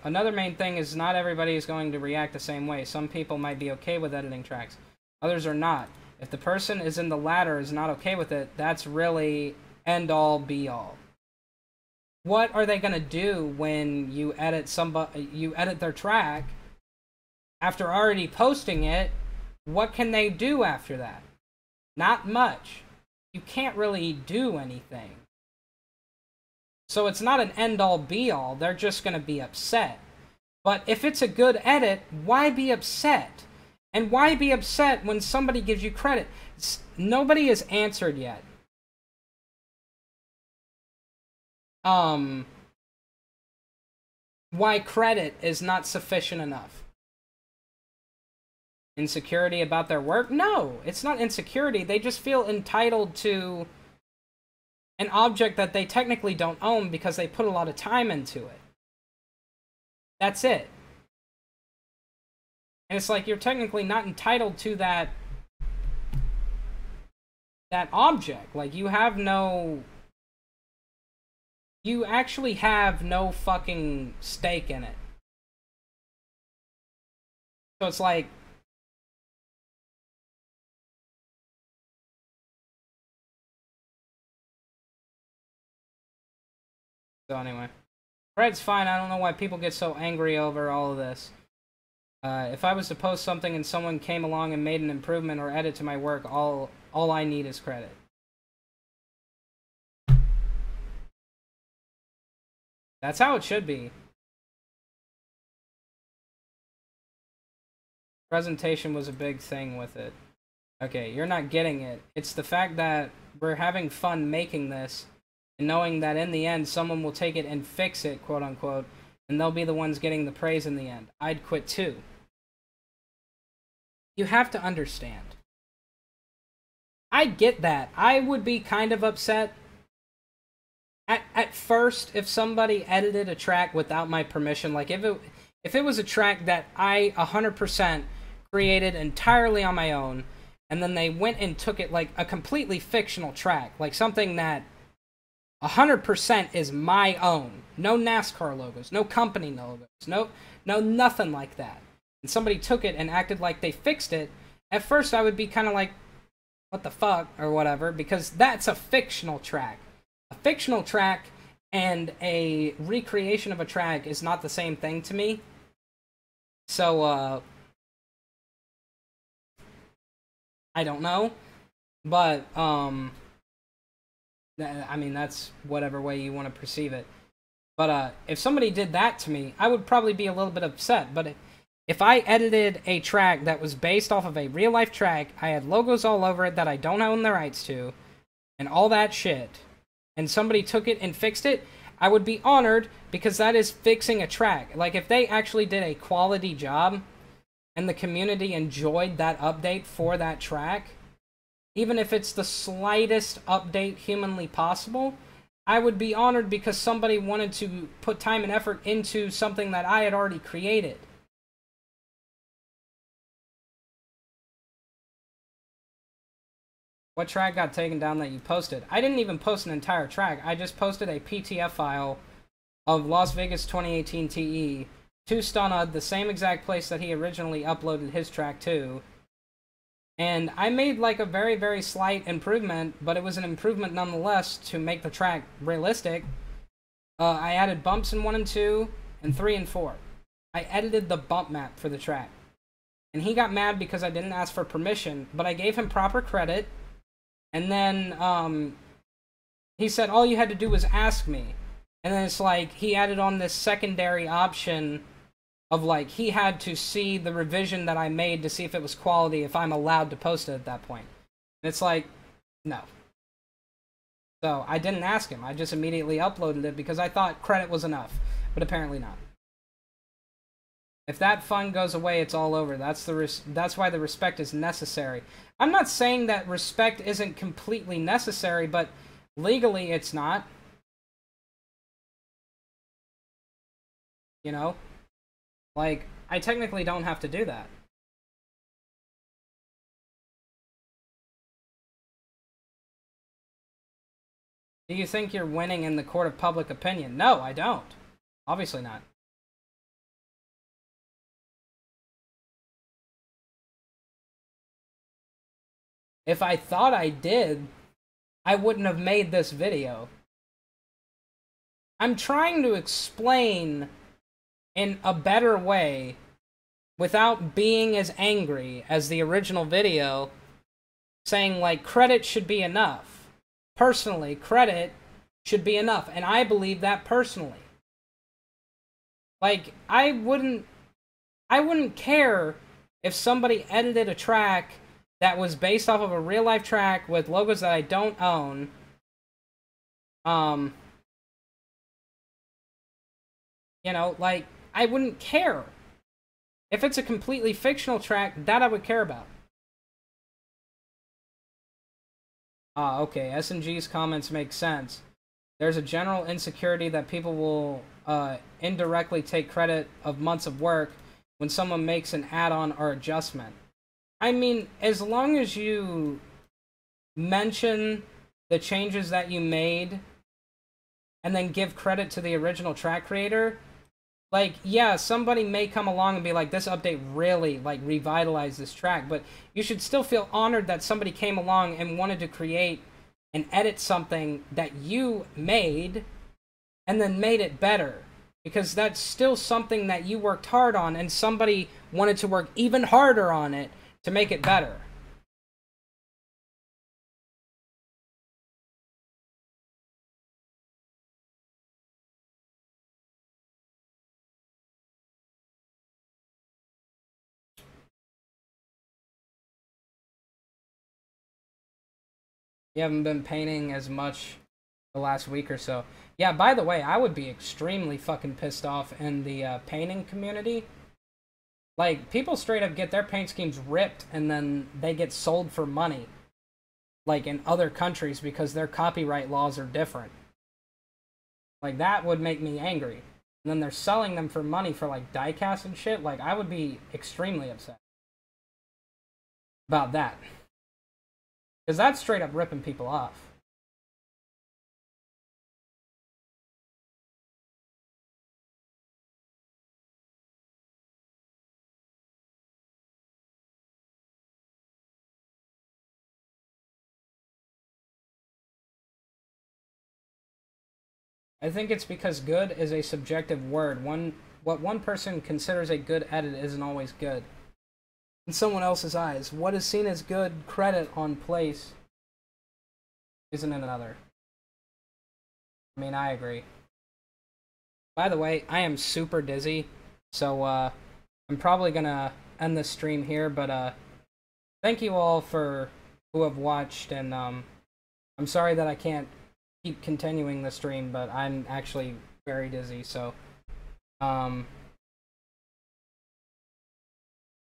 Another main thing is not everybody is going to react the same way. Some people might be okay with editing tracks. Others are not. If the person is in the latter is not okay with it, that's really end-all, be-all. What are they gonna do when you edit their track after already posting it? What can they do after that? Not much. You can't really do anything. So it's not an end-all, be-all. They're just gonna be upset. But if it's a good edit, why be upset? And why be upset when somebody gives you credit? Nobody has answered yet. Why credit is not sufficient enough. Insecurity about their work? No, it's not insecurity. They just feel entitled to an object that they technically don't own because they put a lot of time into it. That's it. And it's like, you're technically not entitled to that object. Like, you actually have no fucking stake in it. So it's like, so anyway, Fred's fine. I don't know why people get so angry over all of this. If I was to post something and someone came along and made an improvement or edit to my work, all I need is credit. That's how it should be. Presentation was a big thing with it. Okay, you're not getting it. It's the fact that we're having fun making this, and knowing that in the end someone will take it and fix it, quote unquote, and they'll be the ones getting the praise in the end. I'd quit too. You have to understand. I get that. I would be kind of upset at first if somebody edited a track without my permission. Like, if it was a track that I 100% created entirely on my own, and then they went and took it, like a completely fictional track, like something that 100% is my own. No NASCAR logos, no company logos, no nothing like that. And somebody took it and acted like they fixed it. At first I would be kind of like, what the fuck, or whatever, because that's a fictional track. A fictional track and a recreation of a track is not the same thing to me. So, I don't know. But, I mean, that's whatever way you want to perceive it. But, if somebody did that to me, I would probably be a little bit upset. But if I edited a track that was based off of a real-life track, I had logos all over it that I don't own the rights to, and all that shit, and somebody took it and fixed it, I would be honored, because that is fixing a track. Like, if they actually did a quality job, and the community enjoyed that update for that track, even if it's the slightest update humanly possible, I would be honored because somebody wanted to put time and effort into something that I had already created. What track got taken down that you posted? I didn't even post an entire track. I just posted a PTF file of Las Vegas 2018 TE to Stunna, the same exact place that he originally uploaded his track to. And I made like a very, very slight improvement, but it was an improvement nonetheless to make the track realistic. I added bumps in 1 and 2, and 3 and 4. I edited the bump map for the track. And he got mad because I didn't ask for permission, but I gave him proper credit. And then, he said all you had to do was ask me. And then it's like, he added on this secondary option of like, he had to see the revision that I made to see if it was quality, if I'm allowed to post it at that point. And it's like, no. So I didn't ask him. I just immediately uploaded it because I thought credit was enough. But apparently not. If that fun goes away, it's all over. That's why the respect is necessary. I'm not saying that respect isn't completely necessary, but legally it's not. You know? Like, I technically don't have to do that. Do you think you're winning in the court of public opinion? No, I don't. Obviously not. If I thought I did, I wouldn't have made this video. I'm trying to explain in a better way without being as angry as the original video, saying like credit should be enough. Personally, credit should be enough, and I believe that personally. Like, I wouldn't care if somebody edited a track that was based off of a real life track with logos that I don't own. You know, like, I wouldn't care. If it's a completely fictional track, that I would care about. Okay, SNG's comments make sense. There's a general insecurity that people will indirectly take credit of months of work when someone makes an add-on or adjustment. I mean, as long as you mention the changes that you made and then give credit to the original track creator, like, yeah, somebody may come along and be like, this update really, like, revitalized this track, but you should still feel honored that somebody came along and wanted to create and edit something that you made and then made it better. Because that's still something that you worked hard on, and somebody wanted to work even harder on it to make it better. You haven't been painting as much the last week or so. Yeah, by the way, I would be extremely fucking pissed off in the painting community. Like, people straight up get their paint schemes ripped and then they get sold for money. Like, in other countries because their copyright laws are different. Like, that would make me angry. And then they're selling them for money for, like, diecast and shit. Like, I would be extremely upset about that. Because that's straight up ripping people off. I think it's because good is a subjective word. What one person considers a good edit isn't always good. In someone else's eyes, what is seen as good credit on place isn't in another. I mean, I agree. By the way, I am super dizzy, so I'm probably gonna end this stream here, but thank you all for who have watched, and I'm sorry that I can't keep continuing the stream, but I'm actually very dizzy, so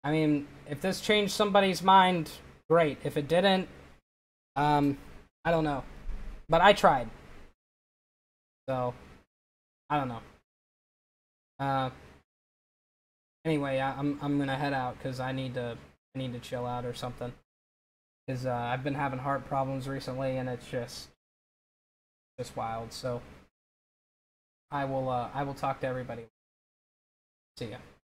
I mean, if this changed somebody's mind, great. If it didn't, I don't know. But I tried. So, I don't know. Anyway, I'm gonna head out because I need to chill out or something. Because I've been having heart problems recently, and it's just wild. So, I will talk to everybody. See ya.